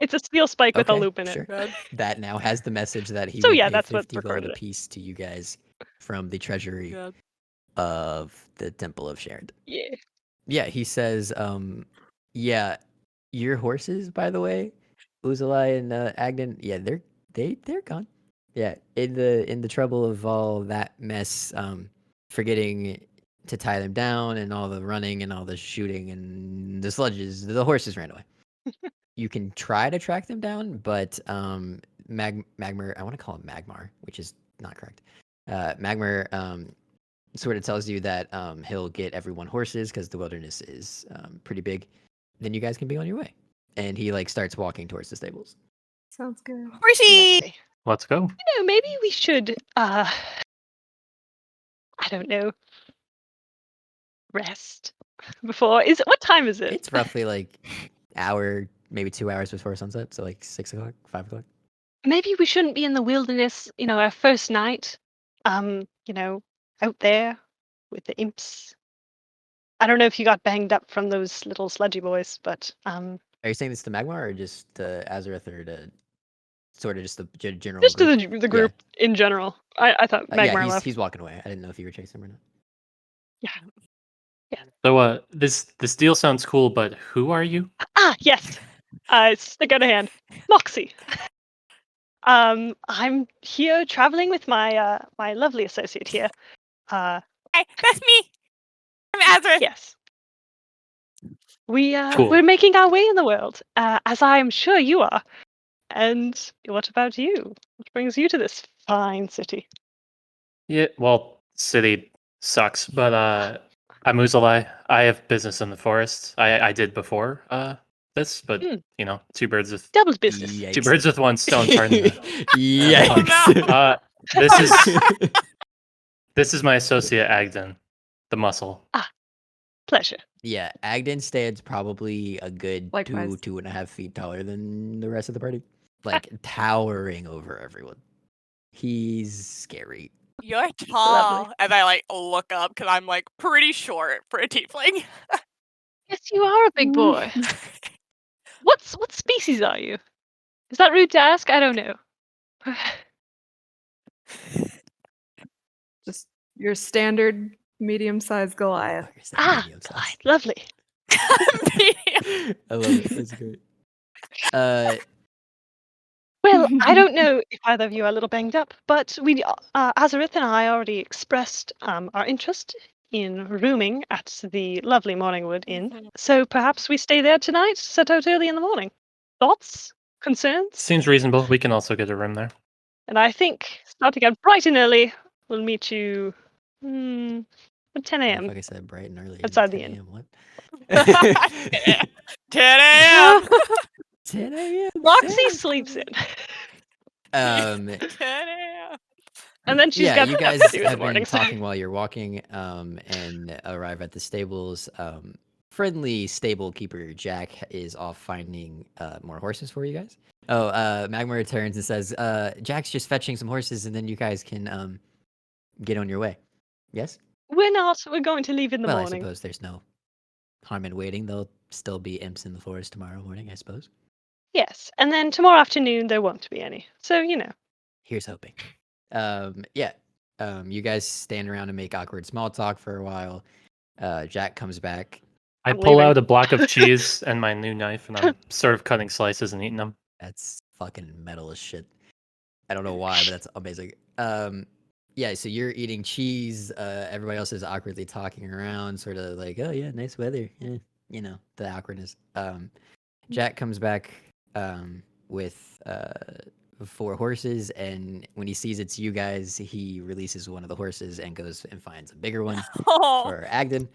[SPEAKER 4] It's a steel spike with a
[SPEAKER 1] Okay,
[SPEAKER 4] loop in
[SPEAKER 1] sure.
[SPEAKER 4] it.
[SPEAKER 3] God.
[SPEAKER 1] That now has the message that he
[SPEAKER 4] So
[SPEAKER 1] will
[SPEAKER 4] yeah,
[SPEAKER 1] pay
[SPEAKER 4] that's what's
[SPEAKER 1] 50 gold
[SPEAKER 4] recorded
[SPEAKER 1] a
[SPEAKER 4] it.
[SPEAKER 1] piece to you guys from the treasury
[SPEAKER 3] God.
[SPEAKER 1] of the Temple of Sharon.
[SPEAKER 4] Yeah.
[SPEAKER 1] Yeah, he says, yeah, your horses, by the way, Uzalai and Agden, yeah, they're gone. Yeah, in the trouble of all that mess, forgetting to tie them down and all the running and all the shooting and the sludges, the horses ran away. You can try to track them down, but Magmar, I want to call him Magmar, which is not correct. Magmar sort of tells you that he'll get everyone horses because the wilderness is pretty big. Then you guys can be on your way. And he like starts walking towards the stables.
[SPEAKER 2] Sounds good.
[SPEAKER 3] Horsey!
[SPEAKER 4] Lovely.
[SPEAKER 5] Let's go.
[SPEAKER 4] You know, maybe we should. I don't know. Rest before. What time is it?
[SPEAKER 1] It's roughly like hour, maybe 2 hours before sunset, so like 6 o'clock, 5 o'clock.
[SPEAKER 4] Maybe we shouldn't be in the wilderness. Our first night. Out there with the imps. I don't know if you got banged up from those little sludgy boys, but
[SPEAKER 1] Are you saying this to Magmar or just to Azareth or to sort of just the general
[SPEAKER 4] just
[SPEAKER 1] group?
[SPEAKER 4] to the group in general. I thought Magmar
[SPEAKER 1] yeah,
[SPEAKER 4] left.
[SPEAKER 1] he's walking away. I didn't know if you were chasing him or not.
[SPEAKER 5] So this deal sounds cool, but who are you?
[SPEAKER 4] Ah, yes. Stick out a hand. Moxi. I'm here traveling with my my lovely associate here.
[SPEAKER 3] Hi, that's me. I'm Azareth.
[SPEAKER 4] Yes.
[SPEAKER 5] Cool.
[SPEAKER 4] We're making our way in the world, as I am sure you are. And what about you? What brings you to this fine city?
[SPEAKER 5] Yeah, well, city sucks, but I'm Uzalai. I have business in the forest. I did before this, but
[SPEAKER 4] Hmm.
[SPEAKER 5] two birds with
[SPEAKER 4] Double business.
[SPEAKER 1] Yikes.
[SPEAKER 5] two birds with one stone. Pardon the
[SPEAKER 1] Yikes.
[SPEAKER 5] pun. This is my associate Agden, the muscle.
[SPEAKER 4] Pleasure.
[SPEAKER 1] Yeah, Agden stands probably a good
[SPEAKER 2] Likewise.
[SPEAKER 1] 2.5 feet taller than the rest of the party. Like towering over everyone. He's scary.
[SPEAKER 3] You're tall. And I like look up because I'm like pretty short for a tiefling.
[SPEAKER 4] Yes, you are a big boy. What species are you? Is that rude to ask? I don't know.
[SPEAKER 2] Just your standard medium-sized Goliath.
[SPEAKER 1] Fuck, is that medium size?
[SPEAKER 4] Goliath, lovely.
[SPEAKER 1] I love it. That's great.
[SPEAKER 4] Well, I don't know if either of you are a little banged up, but we, Azareth and I, already expressed our interest in rooming at the lovely Morningwood Inn. So perhaps we stay there tonight, set out early in the morning. Thoughts? Concerns?
[SPEAKER 5] Seems reasonable. We can also get a room there.
[SPEAKER 4] And I think starting out bright and early, we'll meet you at 10 a.m.
[SPEAKER 1] Like I said, bright and early.
[SPEAKER 4] Outside the
[SPEAKER 1] 10
[SPEAKER 4] inn.
[SPEAKER 1] a.m., What?
[SPEAKER 3] 10 a.m.
[SPEAKER 1] 10 a.m.
[SPEAKER 4] Moxi sleeps in.
[SPEAKER 3] 10 a.m.
[SPEAKER 4] And then she's
[SPEAKER 1] yeah,
[SPEAKER 4] got
[SPEAKER 1] you
[SPEAKER 4] stuff
[SPEAKER 1] guys
[SPEAKER 4] to do in the
[SPEAKER 1] have been
[SPEAKER 4] morning. so-
[SPEAKER 1] talking while you're walking and arrive at the stables. Friendly stable keeper Jack is off finding more horses for you guys. Oh, Magma returns and says, Jack's just fetching some horses and then you guys can get on your way. Yes?
[SPEAKER 4] We're not. We're going to leave in the
[SPEAKER 1] well,
[SPEAKER 4] morning.
[SPEAKER 1] I suppose there's no harm in waiting. There'll still be imps in the forest tomorrow morning, I suppose.
[SPEAKER 4] Yes. And then tomorrow afternoon, there won't be any. So,
[SPEAKER 1] Here's hoping. Yeah. You guys stand around and make awkward small talk for a while. Jack comes back.
[SPEAKER 5] I
[SPEAKER 4] I'm
[SPEAKER 5] pull
[SPEAKER 4] leaving.
[SPEAKER 5] out a block of cheese and my new knife, and I'm sort of cutting slices and eating them.
[SPEAKER 1] That's fucking metal as shit. I don't know why, but that's amazing. Yeah, so you're eating cheese. Everybody else is awkwardly talking around, sort of like, oh yeah, nice weather. Yeah, the awkwardness. Jack comes back with 4 horses, and when he sees it's you guys, he releases one of the horses and goes and finds a bigger one
[SPEAKER 3] Oh,
[SPEAKER 1] for Agden.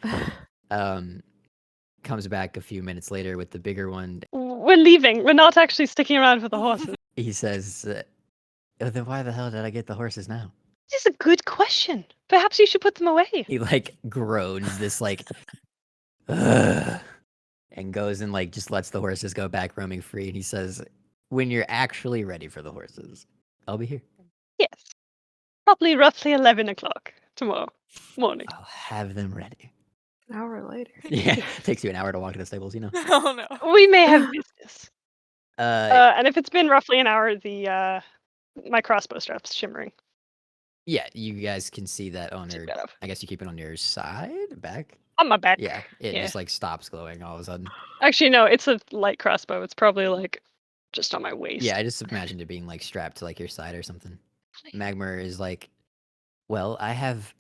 [SPEAKER 1] Comes back a few minutes later with the bigger one.
[SPEAKER 4] We're leaving. We're not actually sticking around for the horses.
[SPEAKER 1] He says, "Oh, then why the hell did I get the horses now?"
[SPEAKER 4] This is a good question. Perhaps you should put them away.
[SPEAKER 1] He like groans this like "Ugh," and goes and like just lets the horses go back roaming free, and he says, "When you're actually ready for the horses, I'll be here.
[SPEAKER 4] Yes. Probably roughly 11 o'clock tomorrow morning.
[SPEAKER 1] I'll have them ready."
[SPEAKER 2] An hour later.
[SPEAKER 1] Yeah, takes you an hour to walk to the stables, you know.
[SPEAKER 3] oh no.
[SPEAKER 4] We may have business.
[SPEAKER 1] Uh,
[SPEAKER 4] And if it's been roughly an hour, the my crossbow strap's shimmering.
[SPEAKER 1] yeah, you guys can see that on
[SPEAKER 4] Check
[SPEAKER 1] your.
[SPEAKER 4] that up.
[SPEAKER 1] I guess you keep it on your side, back.
[SPEAKER 4] On my back.
[SPEAKER 1] Yeah, it
[SPEAKER 4] Yeah.
[SPEAKER 1] just like stops glowing all of a sudden.
[SPEAKER 4] Actually, no, it's a light crossbow. It's probably like just on my waist.
[SPEAKER 1] Yeah, I just imagined it being like strapped to like your side or something. Magmar is like, "Well, I have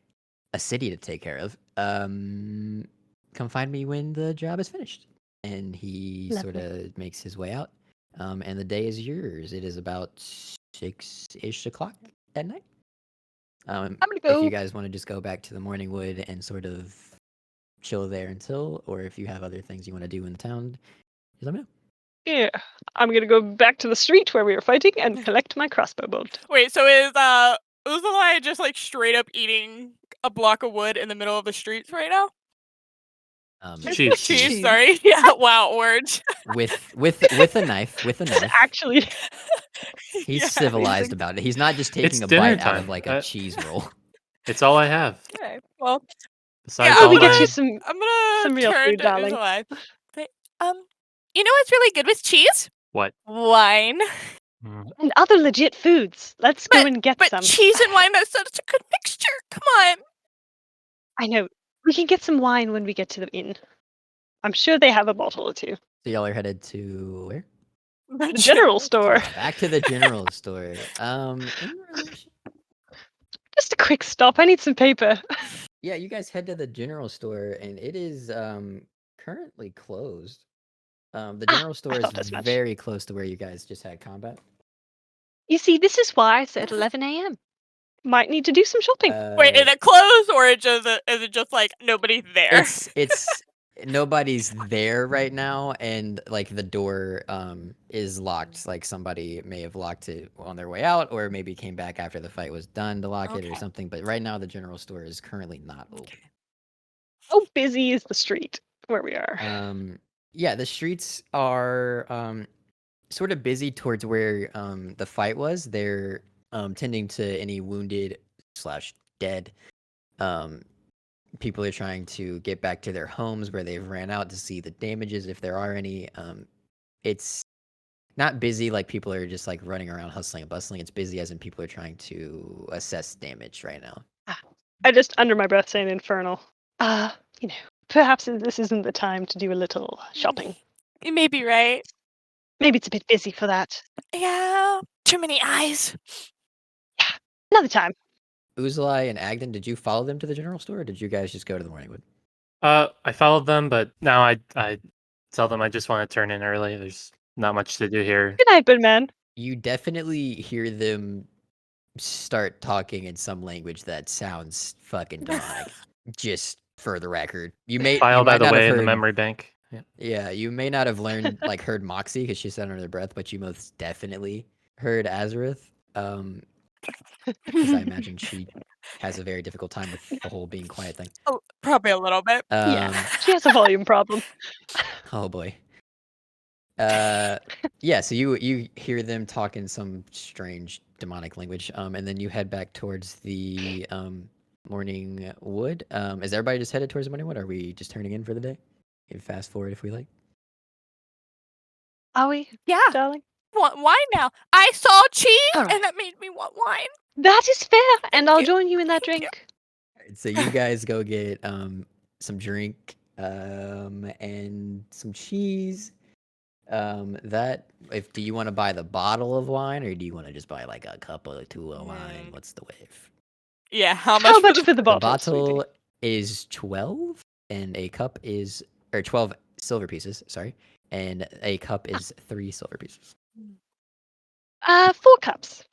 [SPEAKER 1] a city to take care of. Come find me when the job is finished." And he sort of makes his way out. And the day is yours. It is about 6-ish o'clock at night.
[SPEAKER 4] gonna
[SPEAKER 1] If
[SPEAKER 4] go.
[SPEAKER 1] you guys want to just go back to the Morning Wood and sort of chill there until, or if you have other things you want to do in the town, just let me know.
[SPEAKER 4] Yeah. I'm gonna go back to the street where we were fighting and collect my crossbow bolt.
[SPEAKER 3] Wait, so is Uzalai just like straight up eating a block of wood in the middle of the streets right now?
[SPEAKER 5] Cheese.
[SPEAKER 3] Cheese, sorry. Yeah, wow, words.
[SPEAKER 1] with a knife,
[SPEAKER 4] Actually,
[SPEAKER 1] He's
[SPEAKER 3] Yeah.
[SPEAKER 1] civilized about it. He's not just
[SPEAKER 5] It's
[SPEAKER 1] taking a
[SPEAKER 5] dinner
[SPEAKER 1] bite out of
[SPEAKER 5] time.
[SPEAKER 1] like a cheese roll.
[SPEAKER 5] It's all I have.
[SPEAKER 3] Okay, well,
[SPEAKER 5] Besides
[SPEAKER 3] Yeah,
[SPEAKER 4] let
[SPEAKER 5] all
[SPEAKER 4] me
[SPEAKER 3] I'm
[SPEAKER 4] get
[SPEAKER 3] gonna-
[SPEAKER 4] you some.
[SPEAKER 3] I'm gonna
[SPEAKER 4] Some real
[SPEAKER 3] turn
[SPEAKER 4] food,
[SPEAKER 3] to
[SPEAKER 4] darling.
[SPEAKER 3] Uzalai. Say, you know what's really good with cheese?
[SPEAKER 5] What?
[SPEAKER 3] Wine.
[SPEAKER 5] Mm,
[SPEAKER 4] And other legit foods. Let's go and get
[SPEAKER 3] But
[SPEAKER 4] some.
[SPEAKER 3] cheese and wine, that's such a good mixture. Come on.
[SPEAKER 4] I know. We can get some wine when we get to the inn. I'm sure they have a bottle or two.
[SPEAKER 1] So y'all are headed to where?
[SPEAKER 4] The general store.
[SPEAKER 1] Back to the general store. In relation,
[SPEAKER 4] Just a quick stop. I need some paper.
[SPEAKER 1] yeah, you guys head to the general store, and it is currently closed. The general store
[SPEAKER 4] thought as
[SPEAKER 1] is
[SPEAKER 4] much.
[SPEAKER 1] very close to where you guys just had combat.
[SPEAKER 4] You see, this is why I said 11 a.m. Might need to do some shopping.
[SPEAKER 3] Wait, is it closed or is it just like nobody's there?
[SPEAKER 1] It's nobody's there right now, and like the door is locked. Like somebody may have locked it on their way out, or maybe came back after the fight was done to lock it or
[SPEAKER 3] Okay.
[SPEAKER 1] something. But right now, the general store is currently not open.
[SPEAKER 4] How busy is the street where we are?
[SPEAKER 1] Yeah, the streets are sort of busy towards where the fight was. They're tending to any wounded / dead. People are trying to get back to their homes where they've ran out to see the damages if there are any. It's not busy like people are just like running around hustling and bustling. It's busy as in people are trying to assess damage right now.
[SPEAKER 4] I just under my breath saying infernal. Perhaps this isn't the time to do a little shopping.
[SPEAKER 3] You may be right.
[SPEAKER 4] Maybe it's a bit busy for that.
[SPEAKER 3] Yeah, too many eyes.
[SPEAKER 4] Another time.
[SPEAKER 1] Uzalai and Agden, did you follow them to the general store, or did you guys just go to the Morningwood?
[SPEAKER 5] I followed them, but now I tell them I just want to turn in early. There's not much to do here.
[SPEAKER 4] Good night, Birdman.
[SPEAKER 1] You definitely hear them start talking in some language that sounds fucking demonic. Just for the record, you
[SPEAKER 5] Filed
[SPEAKER 1] might
[SPEAKER 5] out of
[SPEAKER 1] not
[SPEAKER 5] the way
[SPEAKER 1] have
[SPEAKER 5] in the
[SPEAKER 1] heard-
[SPEAKER 5] memory bank. Yeah.
[SPEAKER 1] Yeah, you may not have learned heard Moxi because she said under their breath, but you most definitely heard Azareth. Because I imagine she has a very difficult time with the whole being quiet thing.
[SPEAKER 3] Oh, probably a little bit.
[SPEAKER 4] Yeah, she has a volume problem.
[SPEAKER 1] Oh boy. Yeah, so you hear them talk in some strange demonic language, and then you head back towards the Morning Wood. Is everybody just headed towards the Morning Wood? Or are we just turning in for the day? You can fast forward if we like.
[SPEAKER 4] Are we,
[SPEAKER 3] Yeah,
[SPEAKER 4] darling?
[SPEAKER 3] want wine now. I saw cheese
[SPEAKER 4] All right.
[SPEAKER 3] and that made me want wine.
[SPEAKER 4] That is fair, and I'll
[SPEAKER 3] you.
[SPEAKER 4] join you in that
[SPEAKER 3] Thank you.
[SPEAKER 4] drink.
[SPEAKER 1] Alright, so you guys go get some drink and some cheese. Do you want to buy the bottle of wine, or do you want to just buy like a cup or two of wine? What's the wave?
[SPEAKER 3] Yeah, how much?
[SPEAKER 4] How much
[SPEAKER 3] for
[SPEAKER 4] for the
[SPEAKER 1] The
[SPEAKER 4] bottle?
[SPEAKER 1] bottle is 12, and a cup is 12 silver pieces. Sorry, and a cup is 3 silver pieces.
[SPEAKER 4] 4 cups.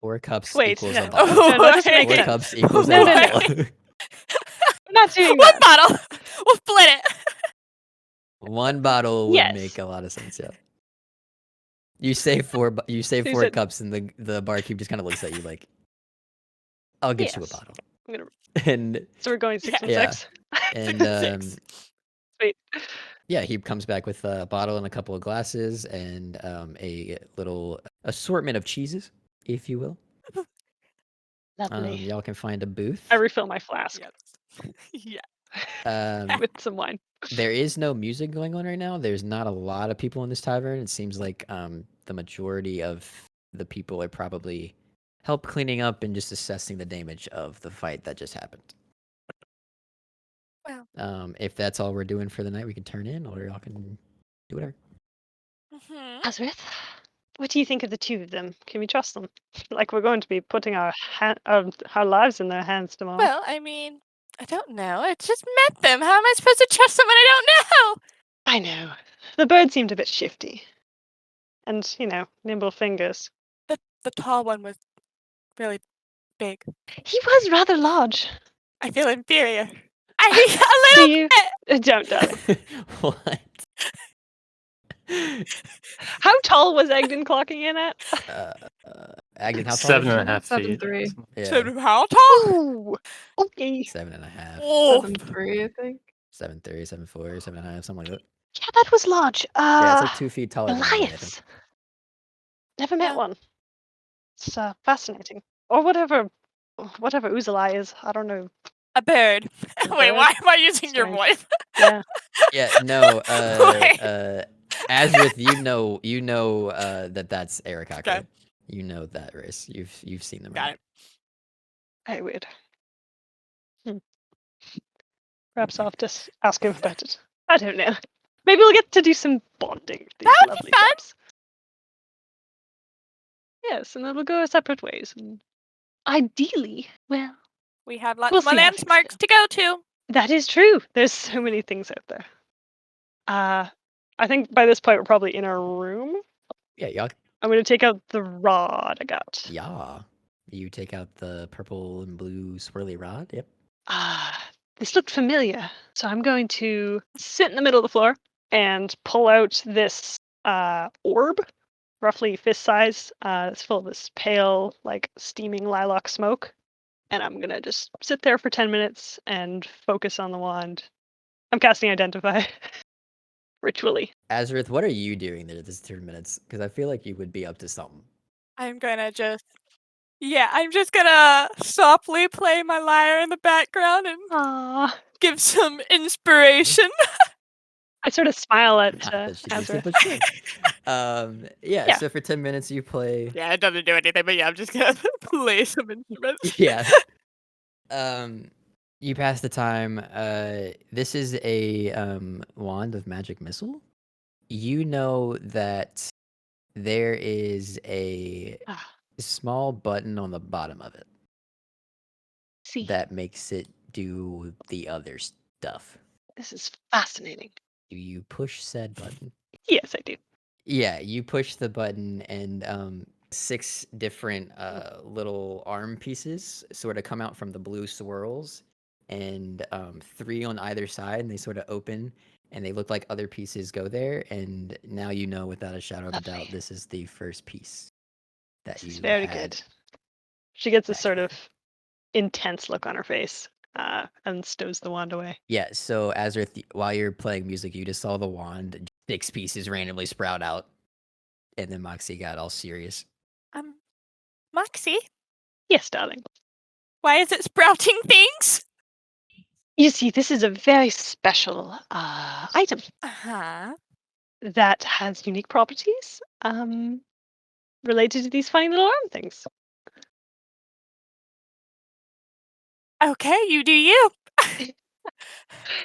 [SPEAKER 1] 4 cups
[SPEAKER 4] Wait,
[SPEAKER 1] equals
[SPEAKER 4] no.
[SPEAKER 1] a bottle.
[SPEAKER 4] No, that doesn't make
[SPEAKER 1] 4
[SPEAKER 4] sense.
[SPEAKER 1] cups equals
[SPEAKER 4] No,
[SPEAKER 1] a
[SPEAKER 4] no, no.
[SPEAKER 1] bottle.
[SPEAKER 4] We're not doing
[SPEAKER 3] One
[SPEAKER 4] that.
[SPEAKER 3] bottle. We'll split it.
[SPEAKER 1] 1 bottle would
[SPEAKER 4] Yes.
[SPEAKER 1] make a lot of sense, yeah. You say 4
[SPEAKER 4] So you
[SPEAKER 1] 4
[SPEAKER 4] said-
[SPEAKER 1] cups and the barkeep just kind of looks at you like, "I'll get you a
[SPEAKER 4] Yes.
[SPEAKER 1] bottle."
[SPEAKER 4] I'm gonna...
[SPEAKER 1] And
[SPEAKER 4] So we're going 6 and
[SPEAKER 1] Yeah.
[SPEAKER 4] 6.
[SPEAKER 1] and
[SPEAKER 3] Six.
[SPEAKER 4] Sweet.
[SPEAKER 1] yeah, he comes back with a bottle and a couple of glasses and a little assortment of cheeses, if you will.
[SPEAKER 4] Lovely.
[SPEAKER 1] Y'all can find a booth.
[SPEAKER 4] I refill my flask
[SPEAKER 3] Yes. Yeah.
[SPEAKER 4] with some wine.
[SPEAKER 1] There is no music going on right now. There's not a lot of people in this tavern. It seems like the majority of the people are probably help cleaning up and just assessing the damage of the fight that just happened.
[SPEAKER 3] Well.
[SPEAKER 1] If that's all we're doing for the night, we can turn in, or y'all can do whatever.
[SPEAKER 3] Mhm.
[SPEAKER 4] Azrith, what do you think of the 2 of them? Can we trust them? Like we're going to be putting our lives in their hands tomorrow.
[SPEAKER 3] Well, I mean, I don't know. I just met them. How am I supposed to trust someone I don't know?
[SPEAKER 4] I know. The bird seemed a bit shifty. And, nimble fingers.
[SPEAKER 3] The tall one was really big.
[SPEAKER 4] He was rather large.
[SPEAKER 3] I feel inferior. I think a
[SPEAKER 4] Do
[SPEAKER 3] little
[SPEAKER 4] you?
[SPEAKER 3] bit.
[SPEAKER 4] Don't, darling.
[SPEAKER 1] What?
[SPEAKER 4] How tall was Egden clocking in at?
[SPEAKER 1] Agden, how tall?
[SPEAKER 5] 7.5 feet.
[SPEAKER 2] 7'3".
[SPEAKER 1] Yeah,
[SPEAKER 3] So how tall?
[SPEAKER 4] Ooh. Okay.
[SPEAKER 1] 7.5,
[SPEAKER 3] Oh.
[SPEAKER 2] 7'3", I think.
[SPEAKER 1] 7.3, 7.4, 7.5, something like that.
[SPEAKER 4] Yeah, that was large.
[SPEAKER 1] Yeah, it's like 2 feet taller than Emily, I think.
[SPEAKER 4] Goliaths. Never met
[SPEAKER 3] Yeah.
[SPEAKER 4] one. It's fascinating. Or whatever Uzalai is. I don't know.
[SPEAKER 3] A bird.
[SPEAKER 4] A
[SPEAKER 3] Wait,
[SPEAKER 4] bird?
[SPEAKER 3] why am I using your
[SPEAKER 4] Strange.
[SPEAKER 3] voice?
[SPEAKER 4] Yeah.
[SPEAKER 1] Yeah, no,
[SPEAKER 3] Wait.
[SPEAKER 1] Azrith, you know that's Arakaka.
[SPEAKER 3] Okay.
[SPEAKER 1] You know that race. You've seen them.
[SPEAKER 3] Got
[SPEAKER 1] Right?
[SPEAKER 3] it.
[SPEAKER 4] Very weird. Perhaps I'll have to ask him about it. I don't know. Maybe we'll get to do some bonding with these
[SPEAKER 3] That would be
[SPEAKER 4] lovely
[SPEAKER 3] fun.
[SPEAKER 4] chaps. Yes, and then we'll go our separate ways. And ideally, well,
[SPEAKER 3] We have lots
[SPEAKER 4] We'll
[SPEAKER 3] more
[SPEAKER 4] see how things
[SPEAKER 3] landmarks to go to.
[SPEAKER 4] that is true. There's so many things out there. I think by this point we're probably in our room.
[SPEAKER 1] Yeah, y'all.
[SPEAKER 4] I'm going to take out the rod I got.
[SPEAKER 1] Yeah. You take out the purple and blue swirly rod. Yep.
[SPEAKER 4] This looked familiar, so I'm going to sit in the middle of the floor and pull out this orb, roughly fist size. It's full of this pale, like steaming lilac smoke, and I'm gonna just sit there for 10 minutes and focus on the wand. I'm casting Identify ritually.
[SPEAKER 1] Azrith, what are you doing there this 2 minutes? Because I feel like you would be up to something.
[SPEAKER 3] I'm just gonna softly play my lyre in the background and
[SPEAKER 4] Aww.
[SPEAKER 3] give some inspiration.
[SPEAKER 4] I sort of smile at
[SPEAKER 1] Not that she needs
[SPEAKER 4] Azra.
[SPEAKER 1] it, but sure. Yeah,
[SPEAKER 4] Yeah.
[SPEAKER 1] so for 10 minutes you play.
[SPEAKER 3] Yeah, it doesn't do anything, but yeah, I'm just gonna play some instruments.
[SPEAKER 1] Yeah. You pass the time. This is a wand of magic missile. You know that there is a
[SPEAKER 4] Ah,
[SPEAKER 1] small button on the bottom of it
[SPEAKER 4] see,
[SPEAKER 1] that makes it do the other stuff.
[SPEAKER 4] this is fascinating.
[SPEAKER 1] Do you push said button?
[SPEAKER 4] Yes, I do.
[SPEAKER 1] Yeah, you push the button and 6 different little arm pieces sort of come out from the blue swirls, and 3 on either side, and they sort of open and they look like other pieces go there, and now you know without a shadow of a doubt
[SPEAKER 4] Lovely.
[SPEAKER 1] this is the first piece that
[SPEAKER 4] This
[SPEAKER 1] you
[SPEAKER 4] is very
[SPEAKER 1] had.
[SPEAKER 4] good. She gets a
[SPEAKER 1] that you
[SPEAKER 4] sort
[SPEAKER 1] had.
[SPEAKER 4] of intense look on her face and stows the wand away.
[SPEAKER 1] Yeah, so Azrith, while you're playing music, you just saw the wand, 6 pieces randomly sprout out, and then Moxie got all serious.
[SPEAKER 3] Moxi,
[SPEAKER 4] Yes, darling.
[SPEAKER 3] why is it sprouting things?
[SPEAKER 4] You see, this is a very special item
[SPEAKER 3] Uh-huh.
[SPEAKER 4] that has unique properties related to these funny little arm things.
[SPEAKER 3] Okay, you do you.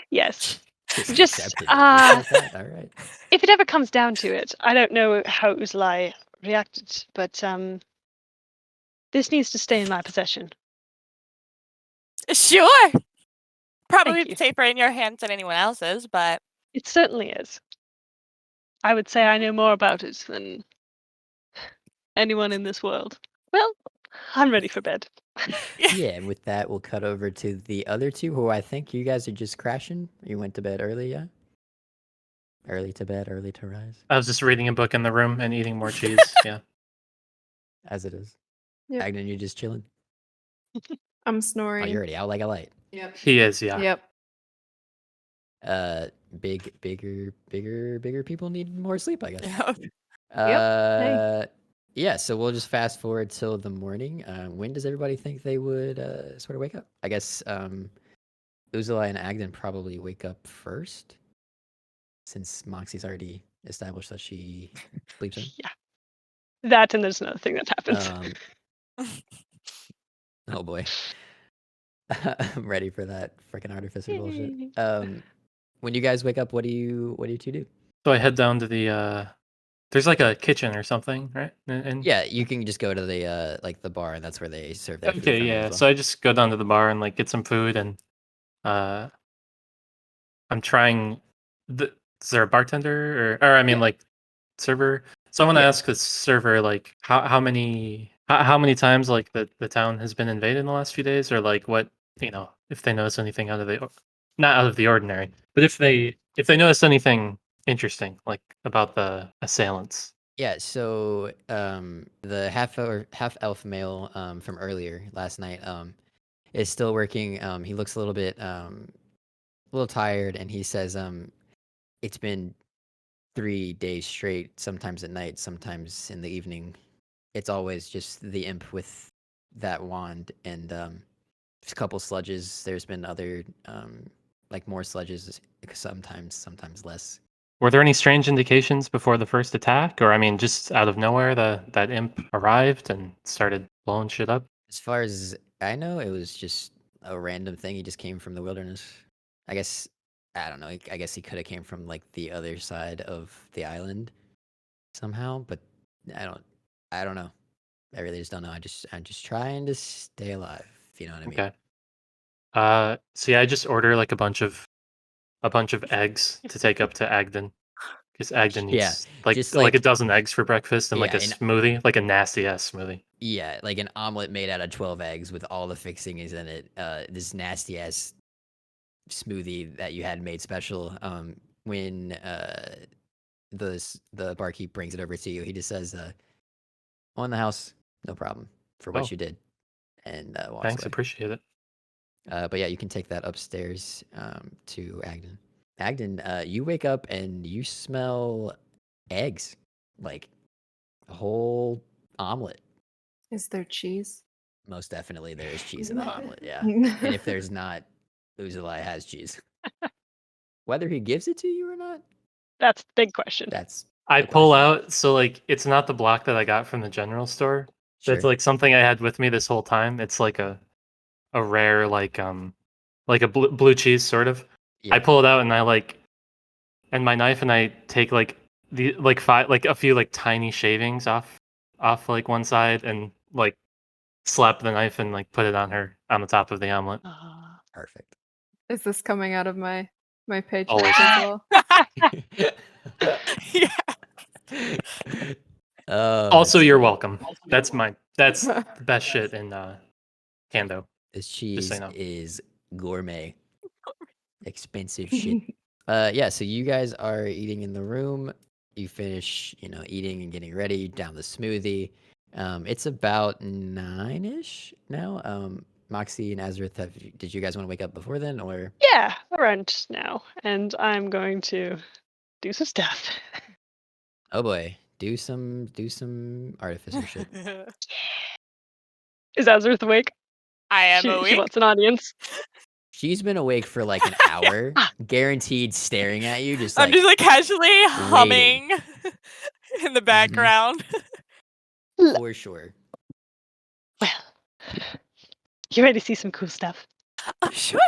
[SPEAKER 4] Yes.
[SPEAKER 1] Just
[SPEAKER 4] Just,
[SPEAKER 1] accepted it, just like that. All right.
[SPEAKER 4] If it ever comes down to it, I don't know how Uzlai reacted, but this needs to stay in my possession.
[SPEAKER 3] Sure. Probably
[SPEAKER 4] you.
[SPEAKER 3] safer in your hands than anyone else's, but
[SPEAKER 4] It certainly is. I would say I know more about it than anyone in this world. Well, I'm ready for bed.
[SPEAKER 1] Yeah, and with that, we'll cut over to the other two who I think you guys are just crashing. You went to bed early, yeah? Early to bed, early to rise,
[SPEAKER 5] I was just reading a book in the room and eating more cheese. Yeah.
[SPEAKER 1] as it is.
[SPEAKER 2] Yep.
[SPEAKER 1] Agden, you just chilling?
[SPEAKER 2] I'm
[SPEAKER 1] Oh,
[SPEAKER 2] snoring.
[SPEAKER 1] you're already out like a light.
[SPEAKER 2] Yep.
[SPEAKER 5] He is, yeah.
[SPEAKER 2] Yep.
[SPEAKER 1] Bigger people need more sleep, I guess.
[SPEAKER 3] Yeah.
[SPEAKER 1] Yeah, so we'll just fast forward till the morning. When does everybody think they would sort of wake up? I guess Uzula and Agden probably wake up first, since Moxie's already established that she sleeps in.
[SPEAKER 4] Yeah. That and there's another thing that happens.
[SPEAKER 1] Oh boy. I'm ready for that freaking artificer bullshit.
[SPEAKER 4] Yay.
[SPEAKER 1] When you guys wake up, what do you two do?
[SPEAKER 5] So I head down to the there's like a kitchen or something, right? And
[SPEAKER 1] Yeah, you can just go to the like the bar, and that's where they serve their food
[SPEAKER 5] okay,
[SPEAKER 1] from
[SPEAKER 5] yeah.
[SPEAKER 1] as
[SPEAKER 5] So
[SPEAKER 1] well.
[SPEAKER 5] I just go down to the bar and like get some food, and I'm trying. Is there a bartender or I mean
[SPEAKER 1] Yeah.
[SPEAKER 5] like server? So I want to
[SPEAKER 1] Yeah.
[SPEAKER 5] ask the server like how many times like the town has been invaded in the last few days, or like what if they notice anything out of the not out of the ordinary, but if they notice anything interesting like about the assailants.
[SPEAKER 1] Yeah, so the half elf male from earlier last night is still working. He looks a little tired, and he says it's been 3 days straight, sometimes at night, sometimes in the evening. It's always just the imp with that wand, and there's a couple sludges. There's been other like more sludges, sometimes less.
[SPEAKER 5] Were there any strange indications before the first attack, or I mean, just out of nowhere, that imp arrived and started blowing shit up?
[SPEAKER 1] As far as I know, it was just a random thing. He just came from the wilderness. I guess I don't know. I guess he could have came from like the other side of the island somehow, but I don't. I don't know. I really just don't know. I'm just trying to stay alive. If you know what I mean.
[SPEAKER 5] Okay. So yeah, I just order like a bunch of eggs to take up to Agden, because Agden
[SPEAKER 1] Yeah,
[SPEAKER 5] needs like
[SPEAKER 1] just
[SPEAKER 5] a
[SPEAKER 1] like
[SPEAKER 5] dozen eggs for breakfast and like
[SPEAKER 1] yeah,
[SPEAKER 5] a smoothie, like a nasty ass smoothie.
[SPEAKER 1] yeah, like an omelet made out of 12 eggs with all the fixings in it. This nasty ass smoothie that you had made special. When the barkeep brings it over to you, he just says, "On the house, no problem for what
[SPEAKER 5] Oh.
[SPEAKER 1] you did," and walks
[SPEAKER 5] Thanks,
[SPEAKER 1] away.
[SPEAKER 5] appreciate it.
[SPEAKER 1] But yeah, you can take that upstairs to Agden. Agden, you wake up and you smell eggs, like a whole omelet.
[SPEAKER 2] Is there cheese?
[SPEAKER 1] Most definitely, there is cheese in the omelet. Yeah, and if there's not, Uzalai has cheese. Whether he gives it to you or not,
[SPEAKER 4] That's the big question.
[SPEAKER 1] that's
[SPEAKER 5] I
[SPEAKER 1] the
[SPEAKER 5] pull
[SPEAKER 1] question.
[SPEAKER 5] out, so like it's not the block that I got from the general store.
[SPEAKER 1] Sure.
[SPEAKER 5] That's like something I had with me this whole time. It's like a rare like a blue cheese sort of. I
[SPEAKER 1] Yeah.
[SPEAKER 5] pull it out and I like and my knife and I take like the like five like a few like tiny shavings off like one side and like slap the knife and like put it on the top of the omelet.
[SPEAKER 1] Perfect.
[SPEAKER 2] Is this coming out of my paycheck
[SPEAKER 5] Always.
[SPEAKER 2] as well?
[SPEAKER 3] Yeah.
[SPEAKER 5] Also,
[SPEAKER 1] that's
[SPEAKER 5] you're
[SPEAKER 1] funny.
[SPEAKER 5] welcome. That's the best shit in Kandoe.
[SPEAKER 1] This
[SPEAKER 5] Just
[SPEAKER 1] cheese
[SPEAKER 5] so you know.
[SPEAKER 1] is gourmet. Expensive shit. Yeah, so you guys are eating in the room. You finish, eating and getting ready, down the smoothie. It's about 9-ish now. Moxie and Azrith, did you guys want to wake up before then, or?
[SPEAKER 4] Yeah, around now. And I'm going to do some stuff.
[SPEAKER 1] Oh boy, do some artificer shit.
[SPEAKER 4] Is Azurth awake?
[SPEAKER 3] I am
[SPEAKER 4] She
[SPEAKER 3] awake.
[SPEAKER 4] wants an audience.
[SPEAKER 1] She's been awake for like an hour, guaranteed, staring at you, just
[SPEAKER 3] I'm
[SPEAKER 1] like
[SPEAKER 3] just like casually humming in the background.
[SPEAKER 1] for sure.
[SPEAKER 4] Well, you ready to see some cool stuff?
[SPEAKER 3] Oh, sure.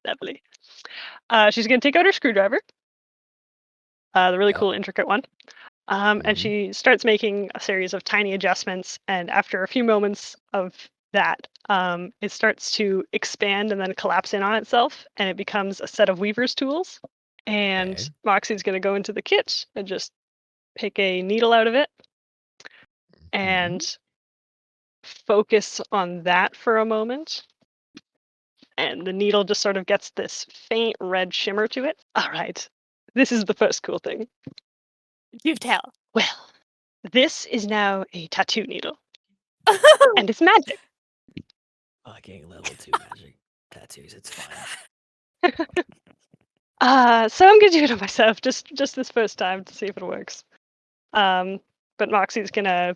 [SPEAKER 4] Lovely. She's going to take out her screwdriver, the really
[SPEAKER 1] Yep.
[SPEAKER 4] cool, intricate one. And she starts making a series of tiny adjustments. And after a few moments of that, it starts to expand and then collapse in on itself. And it becomes a set of weaver's tools. And
[SPEAKER 1] Okay.
[SPEAKER 4] Moxie's going to go into the kit and just pick a needle out of it. and focus on that for a moment. And the needle just sort of gets this faint red shimmer to it. All right, this is the first cool thing.
[SPEAKER 3] You tell.
[SPEAKER 4] Well, this is now a tattoo needle, and it's magic.
[SPEAKER 1] Fucking level 2 magic tattoos. It's fine.
[SPEAKER 4] So I'm gonna do it on myself, just this first time to see if it works. But Moxie's gonna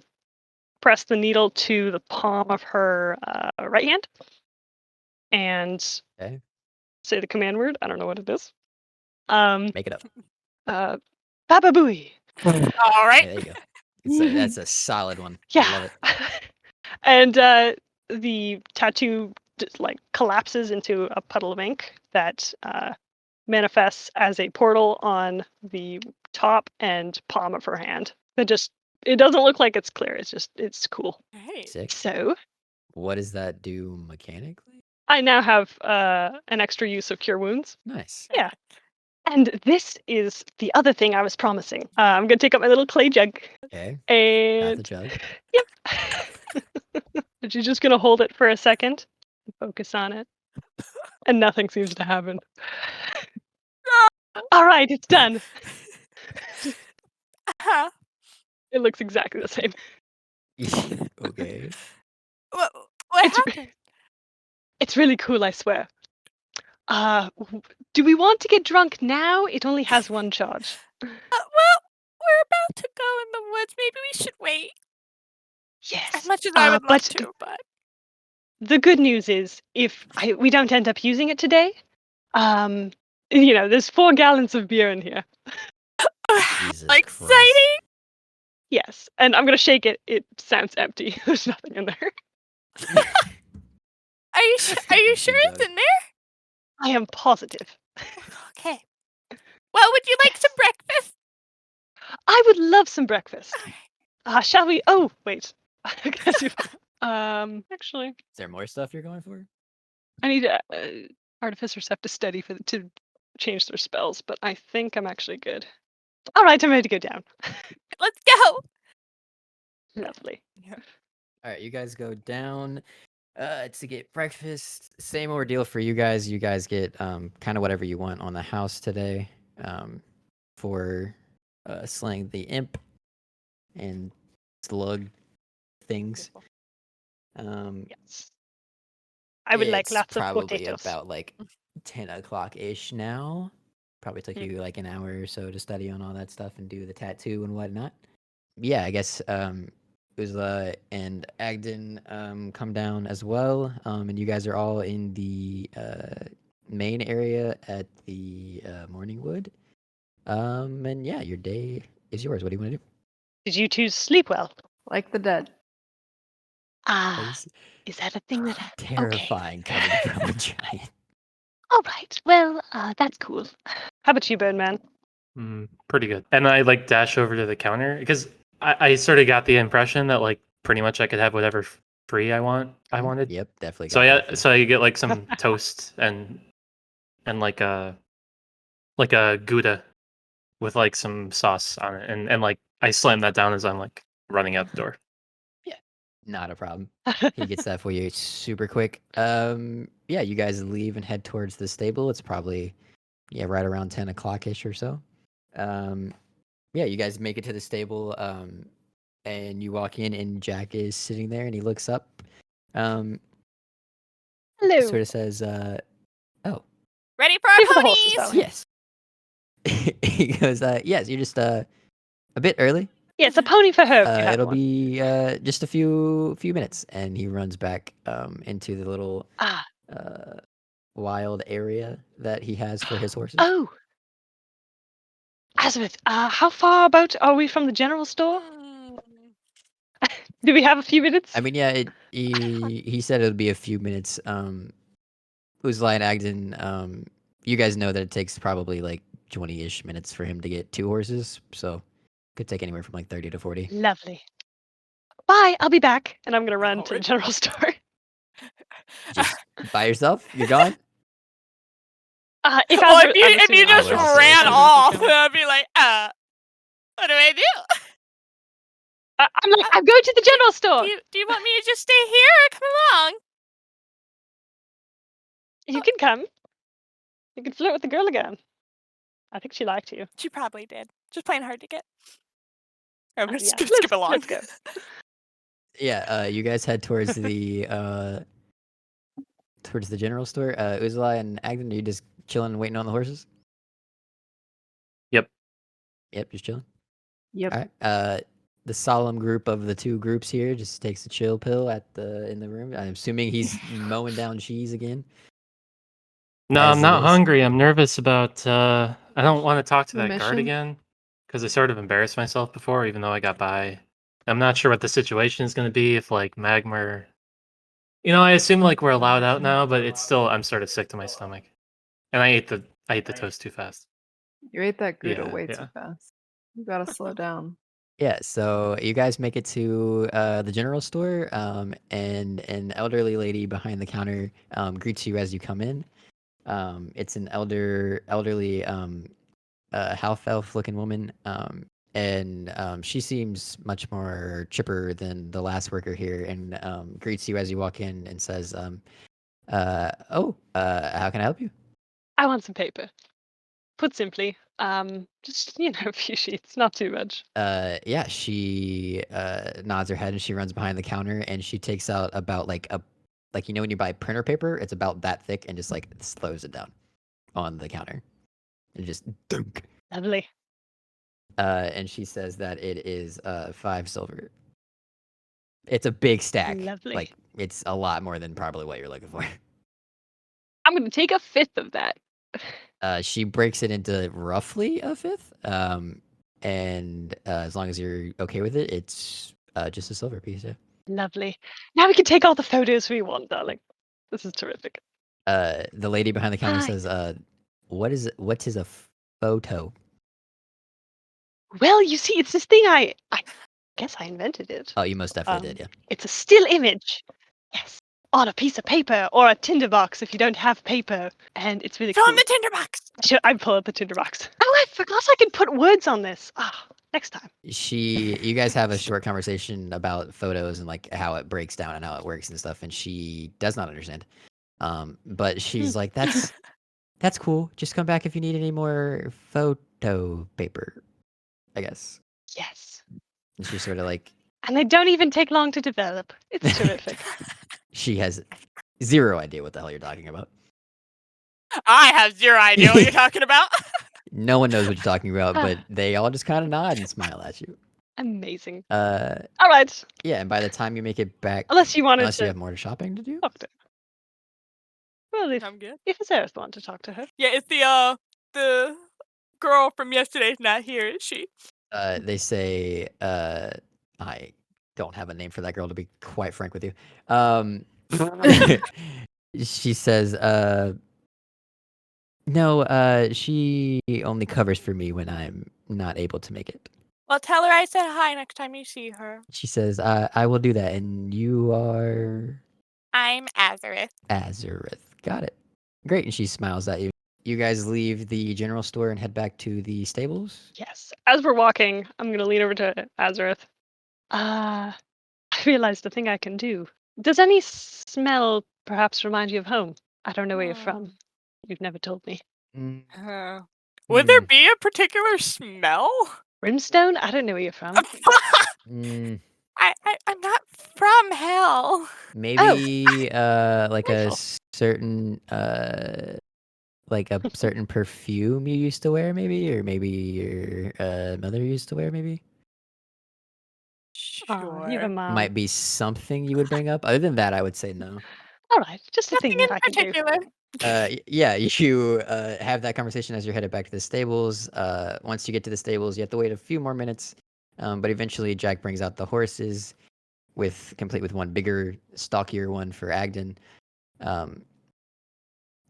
[SPEAKER 4] press the needle to the palm of her right hand and
[SPEAKER 1] Okay.
[SPEAKER 4] say the command word. I don't know what it is.
[SPEAKER 1] Make it up.
[SPEAKER 4] Baba Booey.
[SPEAKER 3] All
[SPEAKER 1] Yeah,
[SPEAKER 3] right.
[SPEAKER 1] there you go. That's a solid one.
[SPEAKER 4] Yeah.
[SPEAKER 1] I love it.
[SPEAKER 4] And the tattoo collapses into a puddle of ink that manifests as a portal on the top and palm of her hand. It doesn't look like it's clear. It's cool.
[SPEAKER 3] Right.
[SPEAKER 1] Sick.
[SPEAKER 4] So
[SPEAKER 1] What does that do mechanically?
[SPEAKER 4] I now have an extra use of Cure Wounds.
[SPEAKER 1] Nice.
[SPEAKER 4] Yeah. And this is the other thing I was promising. I'm gonna take up my little clay jug
[SPEAKER 1] Okay. Got the
[SPEAKER 4] and
[SPEAKER 1] jug.
[SPEAKER 4] yep. And she's just gonna hold it for a second and focus on it. And nothing seems to happen. All right, it's done. It looks exactly the same.
[SPEAKER 1] Okay.
[SPEAKER 3] What
[SPEAKER 4] It's-
[SPEAKER 3] happened?
[SPEAKER 4] It's really cool, I swear. Do we want to get drunk now? It only has one charge.
[SPEAKER 3] Well, we're about to go in the woods. Maybe we should wait.
[SPEAKER 4] Yes.
[SPEAKER 3] As much as I would love
[SPEAKER 4] but
[SPEAKER 3] to, but
[SPEAKER 4] the good news is, if we don't end up using it today, there's 4 gallons of beer in here.
[SPEAKER 1] Jesus
[SPEAKER 3] exciting.
[SPEAKER 1] Christ.
[SPEAKER 4] Yes, and I'm gonna shake it. It sounds empty. There's nothing in there.
[SPEAKER 3] Are you sure it's
[SPEAKER 1] Jug.
[SPEAKER 3] in there?
[SPEAKER 4] I am positive.
[SPEAKER 3] Okay. Well, would you like some breakfast?
[SPEAKER 4] I would love some breakfast. Shall we? Oh, wait. Actually,
[SPEAKER 1] Is there more stuff you're going for?
[SPEAKER 4] I need artificers have to study to change their spells, but I think I'm actually good. All right, I'm ready to go down.
[SPEAKER 3] Let's go.
[SPEAKER 4] Lovely.
[SPEAKER 1] All right, you guys go down to get breakfast. Same ordeal for you guys. You guys get kind of whatever you want on the house today for slaying the imp and slug things.
[SPEAKER 4] Yes. I would like
[SPEAKER 1] It's
[SPEAKER 4] lots of
[SPEAKER 1] probably
[SPEAKER 4] potatoes.
[SPEAKER 1] about like 10 o'clock ish now. Probably took you like an hour or so to study on all that stuff and do the tattoo and whatnot. Yeah, I guess Uzla and Agden come down as well. And you guys are all in the main area at the Morningwood. And yeah, your day is yours. What do you want to do?
[SPEAKER 4] Did you two sleep well?
[SPEAKER 2] Like the dead.
[SPEAKER 4] Is that a thing that?
[SPEAKER 1] Terrifying coming from a giant.
[SPEAKER 4] All right. Well, that's cool. How about you, Birdman?
[SPEAKER 5] Pretty good. And I like dash over to the counter because I sort of got the impression that like pretty much I could have whatever free I wanted.
[SPEAKER 1] Yep, definitely.
[SPEAKER 5] So I get like some toast and like a Gouda with like some sauce on it, and like I slam that down as I'm like running out the door.
[SPEAKER 1] Not a problem. He gets that for you super quick. Yeah, you guys leave and head towards the stable. It's probably right around 10 o'clock ish or so. Yeah, you guys make it to the stable. And you walk in, and Jack is sitting there, and he looks up.
[SPEAKER 4] Hello.
[SPEAKER 1] Sort of says, "Oh,
[SPEAKER 3] Ready for our
[SPEAKER 4] Ready for the horses,
[SPEAKER 3] ponies?
[SPEAKER 4] darling.
[SPEAKER 1] yes." He goes, "Yes, you're just a bit early.
[SPEAKER 4] Yeah, it's a pony for her.
[SPEAKER 1] It'll be just a few minutes." And he runs back into the little wild area that he has for his horses.
[SPEAKER 4] Oh. Azabeth, how far about are we from the general store? Do we have a few minutes?
[SPEAKER 1] I mean, yeah, he said it'll be a few minutes. Uzla and Agden, you guys know that it takes probably like 20-ish minutes for him to get 2 horses, so could take anywhere from like 30 to 40.
[SPEAKER 4] Lovely. Bye, I'll be back. And I'm going to run to the general store.
[SPEAKER 1] Just by yourself? You're gone?
[SPEAKER 3] If you just
[SPEAKER 1] I will
[SPEAKER 3] ran
[SPEAKER 1] say.
[SPEAKER 3] off, I'd be like, what do I do?
[SPEAKER 4] I'm like, I'm going to the general store.
[SPEAKER 3] Do you want me to just stay here or come along?
[SPEAKER 4] You can come. You can flirt with the girl again. I think she liked you.
[SPEAKER 3] She probably did. Just playing hard to get. I'm gonna
[SPEAKER 4] Yeah,
[SPEAKER 3] skip along.
[SPEAKER 4] let's go.
[SPEAKER 1] Yeah, you guys head towards the general store. Uzla and Agden, are you just chilling and waiting on the horses?
[SPEAKER 5] Yep.
[SPEAKER 1] Yep, just chilling.
[SPEAKER 2] Yep.
[SPEAKER 1] All right. The solemn group of the two groups here just takes a chill pill in the room. I'm assuming he's mowing down cheese again.
[SPEAKER 5] No,
[SPEAKER 1] As
[SPEAKER 5] I'm
[SPEAKER 1] it
[SPEAKER 5] not
[SPEAKER 1] is.
[SPEAKER 5] hungry. I'm nervous about. I don't want to talk to
[SPEAKER 2] The
[SPEAKER 5] that guard
[SPEAKER 2] mission?
[SPEAKER 5] again because I sort of embarrassed myself before, even though I got by. I'm not sure what the situation is going to be if like magma. I assume like we're allowed out now, but it's still. I'm sort of sick to my stomach, and I ate the toast too fast.
[SPEAKER 2] You ate that Gouda
[SPEAKER 5] Yeah,
[SPEAKER 2] way
[SPEAKER 5] yeah.
[SPEAKER 2] too fast. You gotta slow down.
[SPEAKER 1] Yeah, so you guys make it to the general store, and an elderly lady behind the counter greets you as you come in. It's an elderly half elf looking woman, and she seems much more chipper than the last worker here, and greets you as you walk in and says, how can I help you?
[SPEAKER 4] I want some paper. Put simply, just a few sheets, not too much.
[SPEAKER 1] Yeah, she nods her head and she runs behind the counter and she takes out about like when you buy printer paper, it's about that thick and just like slows it down on the counter and just dunk.
[SPEAKER 4] Lovely.
[SPEAKER 1] And she says that it is 5 silver. It's a big stack.
[SPEAKER 4] Lovely.
[SPEAKER 1] Like it's a lot more than probably what you're looking for.
[SPEAKER 4] I'm gonna take 1/5 of that.
[SPEAKER 1] She breaks it into roughly a fifth. And as long as you're okay with it, it's just a silver piece. Yeah.
[SPEAKER 4] Lovely. Now we can take all the photos we want, darling. This is terrific.
[SPEAKER 1] The lady behind the counter
[SPEAKER 4] Hi.
[SPEAKER 1] says, what is a photo?
[SPEAKER 4] Well, you see, it's this thing I guess I invented it.
[SPEAKER 1] Oh, you most definitely did, yeah.
[SPEAKER 4] It's a still image. Yes. On a piece of paper or a tinderbox if you don't have paper. And it's really
[SPEAKER 3] Show
[SPEAKER 4] cool.
[SPEAKER 3] him the tinderbox.
[SPEAKER 4] I pull up the tinderbox. Oh, I forgot I can put words on this. Next time.
[SPEAKER 1] You guys have a short conversation about photos and like how it breaks down and how it works and stuff, and she does not understand. But she's like, that's cool. Just come back if you need any more photo paper, I guess.
[SPEAKER 4] Yes.
[SPEAKER 1] And she's sort of like,
[SPEAKER 4] And they don't even take long to develop. It's terrific.
[SPEAKER 1] she has zero idea what the hell you're talking about.
[SPEAKER 3] I have zero idea what you're talking about.
[SPEAKER 1] No one knows what you're talking about, but they all just kind of nod and smile at you.
[SPEAKER 4] Amazing.
[SPEAKER 1] All
[SPEAKER 4] right.
[SPEAKER 1] Yeah, and by the time you make it back,
[SPEAKER 4] Unless you wanted
[SPEAKER 1] unless
[SPEAKER 4] to
[SPEAKER 1] you have more shopping to do,
[SPEAKER 4] talk to her. Well,
[SPEAKER 3] I'm good.
[SPEAKER 4] if Azareth wanted to talk to her.
[SPEAKER 3] Yeah, it's the girl from yesterday's not here, is she?
[SPEAKER 1] they say, I don't have a name for that girl to be quite frank with you. She says, no, she only covers for me when I'm not able to make it.
[SPEAKER 3] Well, tell her I said hi next time you see her.
[SPEAKER 1] She says, I will do that. And you are
[SPEAKER 3] I'm Azareth.
[SPEAKER 1] Azareth. Got it. Great. And she smiles at you. You guys leave the general store and head back to the stables?
[SPEAKER 4] Yes. As we're walking, I'm going to lean over to Azareth. I realized the thing I can do. Does any smell perhaps remind you of home? I don't know where you're from. You've never told me.
[SPEAKER 3] Would there be a particular smell?
[SPEAKER 4] Brimstone? I don't know where you're from.
[SPEAKER 3] I'm not from hell.
[SPEAKER 1] Maybe like a
[SPEAKER 4] Wonderful.
[SPEAKER 1] certain certain perfume you used to wear, maybe, or maybe your mother used to wear, maybe.
[SPEAKER 4] Oh, you have a mom.
[SPEAKER 1] Might be something you would bring up. Other than that, I would say no.
[SPEAKER 4] All right, just a
[SPEAKER 3] Nothing
[SPEAKER 4] thing that
[SPEAKER 3] in
[SPEAKER 4] I can do.
[SPEAKER 3] particular.
[SPEAKER 1] Yeah, you have that conversation as you're headed back to the stables. Once you get to the stables, you have to wait a few more minutes, but eventually Jack brings out the horses, complete with one bigger, stockier one for Agden,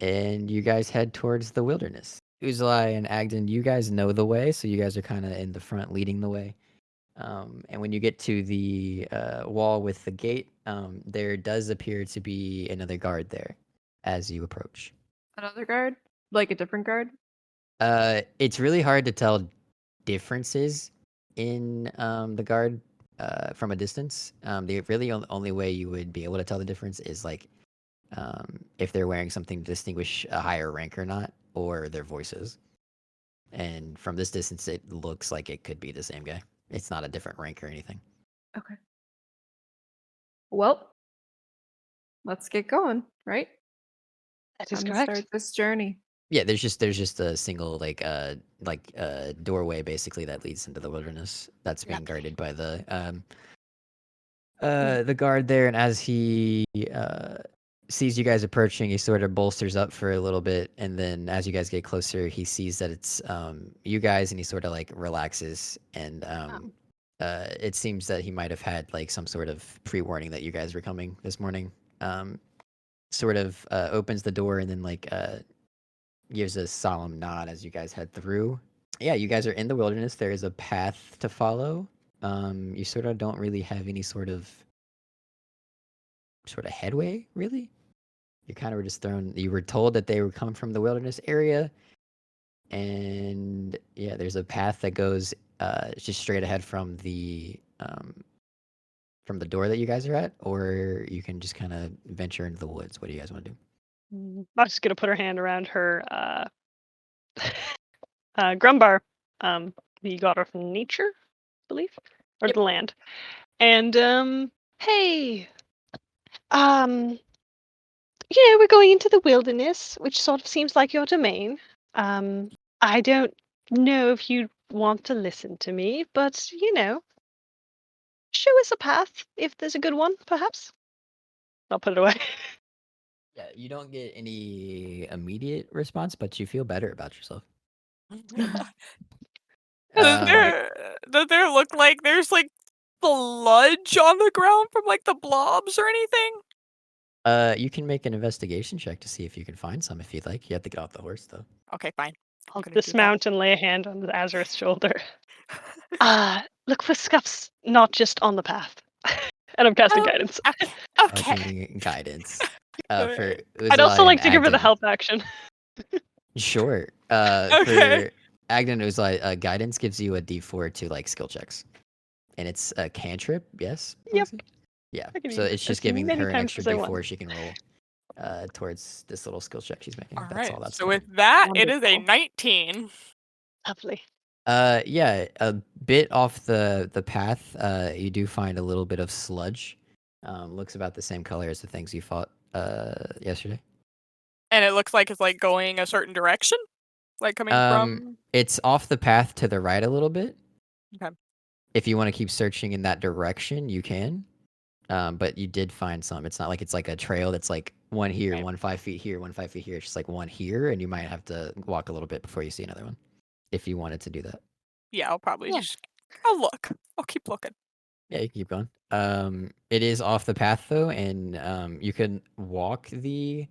[SPEAKER 1] and you guys head towards the wilderness. Uzlai and Agden, you guys know the way, so you guys are kind of in the front, leading the way. And when you get to the wall with the gate, there does appear to be another guard there as you approach.
[SPEAKER 2] Another guard? Like a different guard?
[SPEAKER 1] It's really hard to tell differences in the guard from a distance. The really only way you would be able to tell the difference is like if they're wearing something to distinguish a higher rank or not, or their voices. And from this distance, it looks like it could be the same guy. It's not a different rank or anything.
[SPEAKER 2] Okay. Well, let's get going, right?
[SPEAKER 4] That is
[SPEAKER 2] Time to
[SPEAKER 4] correct.
[SPEAKER 2] start this journey.
[SPEAKER 1] Yeah, there's just a single like doorway basically that leads into the wilderness that's being guarded by the guard there, and as he sees you guys approaching, he sort of bolsters up for a little bit, and then as you guys get closer, he sees that it's you guys, and he sort of like relaxes, and it seems that he might have had like some sort of pre-warning that you guys were coming this morning. Sort of opens the door and then like gives a solemn nod as you guys head through. Yeah, you guys are in the wilderness. There is a path to follow. You sort of don't really have any sort of headway, really. You kind of were just thrown. You were told that they were coming from the wilderness area, and yeah, there's a path that goes just straight ahead from the door that you guys are at, or you can just kind of venture into the woods. What do you guys want to do?
[SPEAKER 4] Moxi's gonna put her hand around her Grumbar, the god of nature, I believe, or the land. And hey, we're going into the wilderness, which sort of seems like your domain. I don't know if you want to listen to me, but show us a path if there's a good one, perhaps. I'll put it away.
[SPEAKER 1] Yeah, you don't get any immediate response, but you feel better about yourself.
[SPEAKER 3] Does there look like there's like sludge on the ground from like the blobs or anything?
[SPEAKER 1] You can make an investigation check to see if you can find some if you'd like. You have to get off the horse though.
[SPEAKER 3] Okay, fine.
[SPEAKER 4] I'll
[SPEAKER 3] gonna do that.
[SPEAKER 4] dismount and lay a hand on Azurith's shoulder. Look for scuffs, not just on the path. And I'm casting guidance.
[SPEAKER 3] Okay.
[SPEAKER 1] Okay, guidance. For
[SPEAKER 4] I'd also
[SPEAKER 1] Uzlai
[SPEAKER 4] like
[SPEAKER 1] and
[SPEAKER 4] to give her the
[SPEAKER 1] Agden.
[SPEAKER 4] help action.
[SPEAKER 1] Sure.
[SPEAKER 3] Okay.
[SPEAKER 1] For Agden, Uzlai, guidance gives you a D4 to like skill checks, and it's a cantrip. Yes.
[SPEAKER 4] Yep.
[SPEAKER 1] Moxi? Yeah.
[SPEAKER 4] I can
[SPEAKER 1] So
[SPEAKER 4] use
[SPEAKER 1] it's
[SPEAKER 4] it
[SPEAKER 1] just
[SPEAKER 4] as
[SPEAKER 1] giving
[SPEAKER 4] many
[SPEAKER 1] her an
[SPEAKER 4] times
[SPEAKER 1] extra
[SPEAKER 4] as I want.
[SPEAKER 1] D4 she can roll towards this little skill check she's making.
[SPEAKER 3] All
[SPEAKER 1] That's
[SPEAKER 3] right.
[SPEAKER 1] all that's
[SPEAKER 3] So
[SPEAKER 1] doing.
[SPEAKER 3] with that, it is a
[SPEAKER 4] Wonderful.
[SPEAKER 3] 19.
[SPEAKER 4] Lovely.
[SPEAKER 1] Yeah, a bit off the path. You do find a little bit of sludge. Looks about the same color as the things you fought yesterday.
[SPEAKER 3] And it looks like it's like going a certain direction? Like coming from
[SPEAKER 1] It's off the path to the right a little bit.
[SPEAKER 3] Okay.
[SPEAKER 1] If you want to keep searching in that direction, you can. But you did find some. It's not like it's like a trail that's like one here,
[SPEAKER 3] Right.
[SPEAKER 1] 5 feet here, 5 feet here. It's just like one here, and you might have to walk a little bit before you see another one. If you wanted to do that.
[SPEAKER 3] Yeah, I'll probably
[SPEAKER 4] Yeah.
[SPEAKER 3] I'll look. I'll keep looking.
[SPEAKER 1] Yeah, you can keep going. It is off the path though, and you can walk the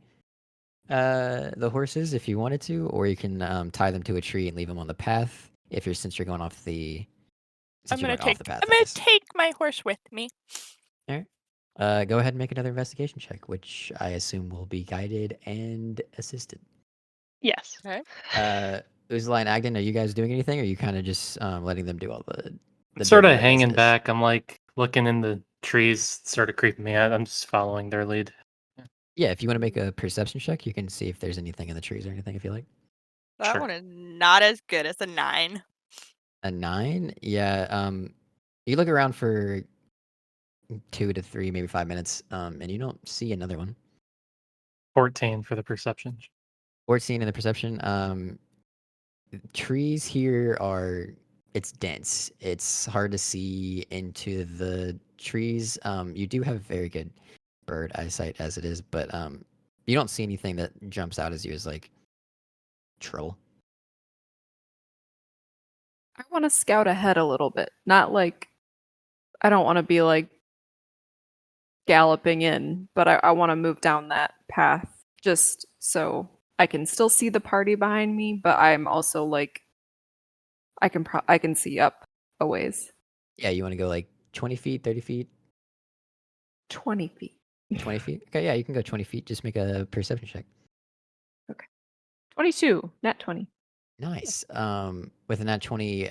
[SPEAKER 1] horses if you wanted to, or you can tie them to a tree and leave them on the path. Since you're going off the
[SPEAKER 3] I'm gonna
[SPEAKER 1] off the path.
[SPEAKER 3] I'm gonna take my horse with me.
[SPEAKER 1] All right. Go ahead and make another investigation check, which I assume will be guided and assisted.
[SPEAKER 4] Yes.
[SPEAKER 3] Okay.
[SPEAKER 1] Uzlai and Agden, are you guys doing anything, or are you kind of just letting them do all the
[SPEAKER 5] Sort
[SPEAKER 1] dirty
[SPEAKER 5] of
[SPEAKER 1] work
[SPEAKER 5] hanging
[SPEAKER 1] as it is?
[SPEAKER 5] back. I'm like looking in the trees, sort of creeping me out. I'm just following their lead.
[SPEAKER 1] Yeah, if you want to make a perception check, you can see if there's anything in the trees or anything if you like.
[SPEAKER 3] That
[SPEAKER 5] Sure.
[SPEAKER 3] one is not as good as a 9.
[SPEAKER 1] A 9? Yeah. You look around for 2 to 3, maybe 5 minutes, and you don't see another one.
[SPEAKER 5] 14 for the perception.
[SPEAKER 1] 14 in the perception. Trees here it's dense. It's hard to see into the trees. You do have very good bird eyesight as it is, but you don't see anything that jumps out as you as like trouble.
[SPEAKER 2] I want to scout ahead a little bit. Not like I don't want to be like galloping in, but I want to move down that path just so I can still see the party behind me, but I'm also like I can see up a ways.
[SPEAKER 1] Yeah, you want to go like 20 feet, 30 feet,
[SPEAKER 2] 20 feet.
[SPEAKER 1] 20 feet? Okay, yeah, you can go 20 feet. Just make a perception check.
[SPEAKER 2] 22, not 20.
[SPEAKER 1] Nice. With a nat 20,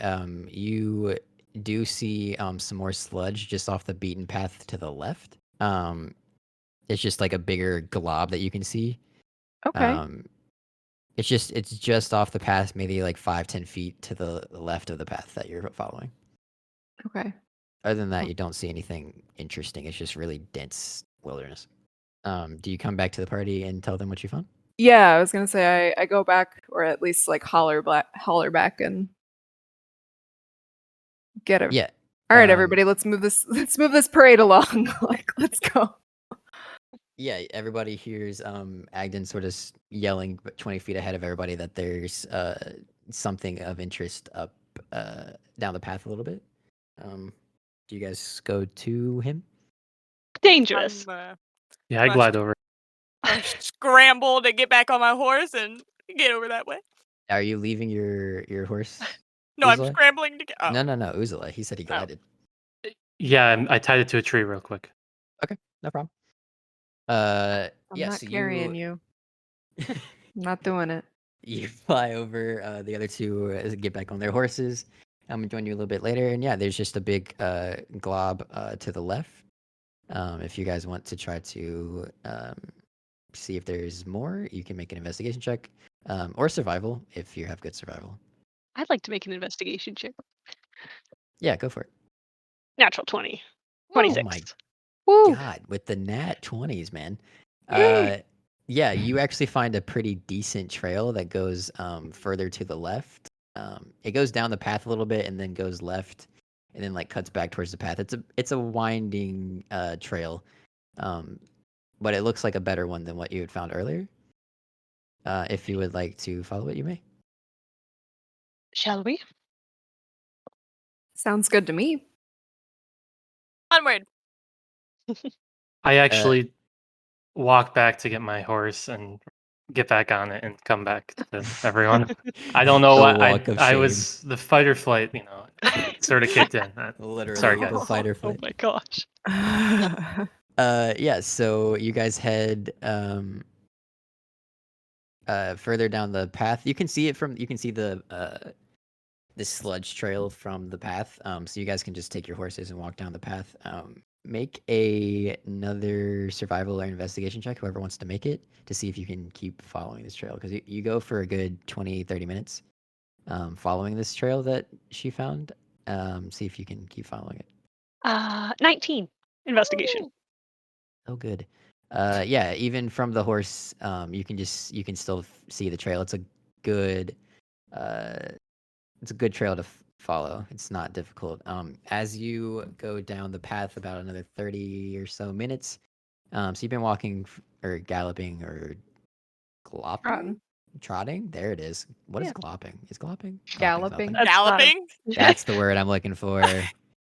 [SPEAKER 1] you do see some more sludge just off the beaten path to the left. It's just like a bigger glob that you can see.
[SPEAKER 2] Okay.
[SPEAKER 1] It's just off the path, maybe like 5-10 feet to the left of the path that you're following.
[SPEAKER 2] Okay.
[SPEAKER 1] Other than that, you don't see anything interesting. It's just really dense wilderness. Do you come back to the party and tell them what you found?
[SPEAKER 2] Yeah, I was gonna say I go back, or at least like holler back and get a.
[SPEAKER 1] Yeah.
[SPEAKER 2] All right, everybody, let's move this. Let's move this parade along. Like, let's go.
[SPEAKER 1] Yeah, everybody hears Agden sort of yelling 20 feet ahead of everybody that there's something of interest up down the path a little bit. Do you guys go to him?
[SPEAKER 4] Dangerous.
[SPEAKER 5] Yeah, I
[SPEAKER 3] Must-
[SPEAKER 5] glide over.
[SPEAKER 3] I scramble to get back on my horse and get over that way.
[SPEAKER 1] Are you leaving your horse?
[SPEAKER 3] No, I'm
[SPEAKER 1] Uzula?
[SPEAKER 3] scrambling to get. Oh.
[SPEAKER 1] No, Uzula. He said he glided.
[SPEAKER 5] Yeah, I tied it to a tree real quick.
[SPEAKER 1] No problem.
[SPEAKER 2] I'm
[SPEAKER 1] yeah,
[SPEAKER 2] not
[SPEAKER 1] so
[SPEAKER 2] carrying you. I'm not doing it.
[SPEAKER 1] you fly over. The other two get back on their horses. I'm gonna join you a little bit later, and yeah, there's just a big glob to the left. If you guys want to try to see if there's more, you can make an investigation check or survival if you have good survival.
[SPEAKER 4] I'd like to make an investigation check.
[SPEAKER 1] Yeah, go for it.
[SPEAKER 4] Natural 20.
[SPEAKER 2] Oh
[SPEAKER 4] 26.
[SPEAKER 1] my
[SPEAKER 2] Woo!
[SPEAKER 1] God, with the nat 20s, man.
[SPEAKER 2] Yay.
[SPEAKER 1] Yeah, you actually find a pretty decent trail that goes further to the left. It goes down the path a little bit and then goes left and then like cuts back towards the path. It's a winding trail. But it looks like a better one than what you had found earlier. If you would like to follow it, you may.
[SPEAKER 4] Shall we?
[SPEAKER 2] Sounds good to me.
[SPEAKER 3] Onward.
[SPEAKER 5] I actually walk back to get my horse and get back on it and come back to everyone. I don't know
[SPEAKER 1] The
[SPEAKER 5] what
[SPEAKER 1] walk of
[SPEAKER 5] I
[SPEAKER 1] shame.
[SPEAKER 5] was the fight or flight, sort of kicked in.
[SPEAKER 1] Literally,
[SPEAKER 5] Sorry,
[SPEAKER 1] the
[SPEAKER 5] guys.
[SPEAKER 1] fight or
[SPEAKER 4] Oh
[SPEAKER 1] flight.
[SPEAKER 4] my gosh.
[SPEAKER 1] Yeah, so you guys head further down the path. You can see the sludge trail from the path. So you guys can just take your horses and walk down the path. Make another survival or investigation check, whoever wants to make it, to see if you can keep following this trail. Because you go for a good 20-30 minutes following this trail that she found. See if you can keep following it.
[SPEAKER 4] 19. Investigation.
[SPEAKER 1] Oh, good. Yeah, even from the horse, you can still see the trail. It's a good trail to follow. It's not difficult. As you go down the path about another 30 or so minutes, so you've been walking or galloping or glopping? Trotting? There it is. What is glopping? Is glopping?
[SPEAKER 2] Galloping.
[SPEAKER 1] something?
[SPEAKER 4] That's not a-
[SPEAKER 3] Galloping.
[SPEAKER 1] That's the word I'm looking for.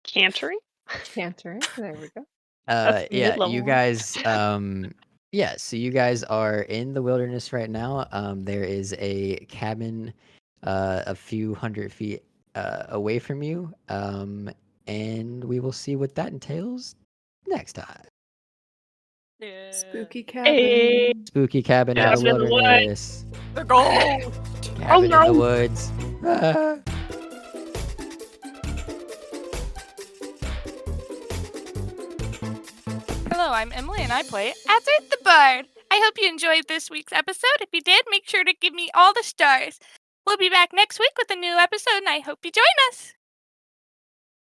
[SPEAKER 4] Cantering?
[SPEAKER 2] Canter. There we go.
[SPEAKER 4] That's the
[SPEAKER 1] Yeah,
[SPEAKER 4] mid-level
[SPEAKER 1] you
[SPEAKER 4] one.
[SPEAKER 1] guys yeah, so you guys are in the wilderness right now. There is a cabin a few hundred feet away from you. And we will see what that entails next time.
[SPEAKER 3] Yeah.
[SPEAKER 2] Spooky cabin.
[SPEAKER 4] Hey.
[SPEAKER 1] Spooky cabin
[SPEAKER 5] Yeah.
[SPEAKER 1] in the
[SPEAKER 4] Cabin in the woods.
[SPEAKER 1] wilderness.
[SPEAKER 3] The gold.
[SPEAKER 1] Cabin in
[SPEAKER 4] no.
[SPEAKER 1] the woods. Ah.
[SPEAKER 3] Hello, I'm Emily and I play Azard the Bard. I hope you enjoyed this week's episode. If you did, make sure to give me all the stars. We'll be back next week with a new episode and I hope you join us.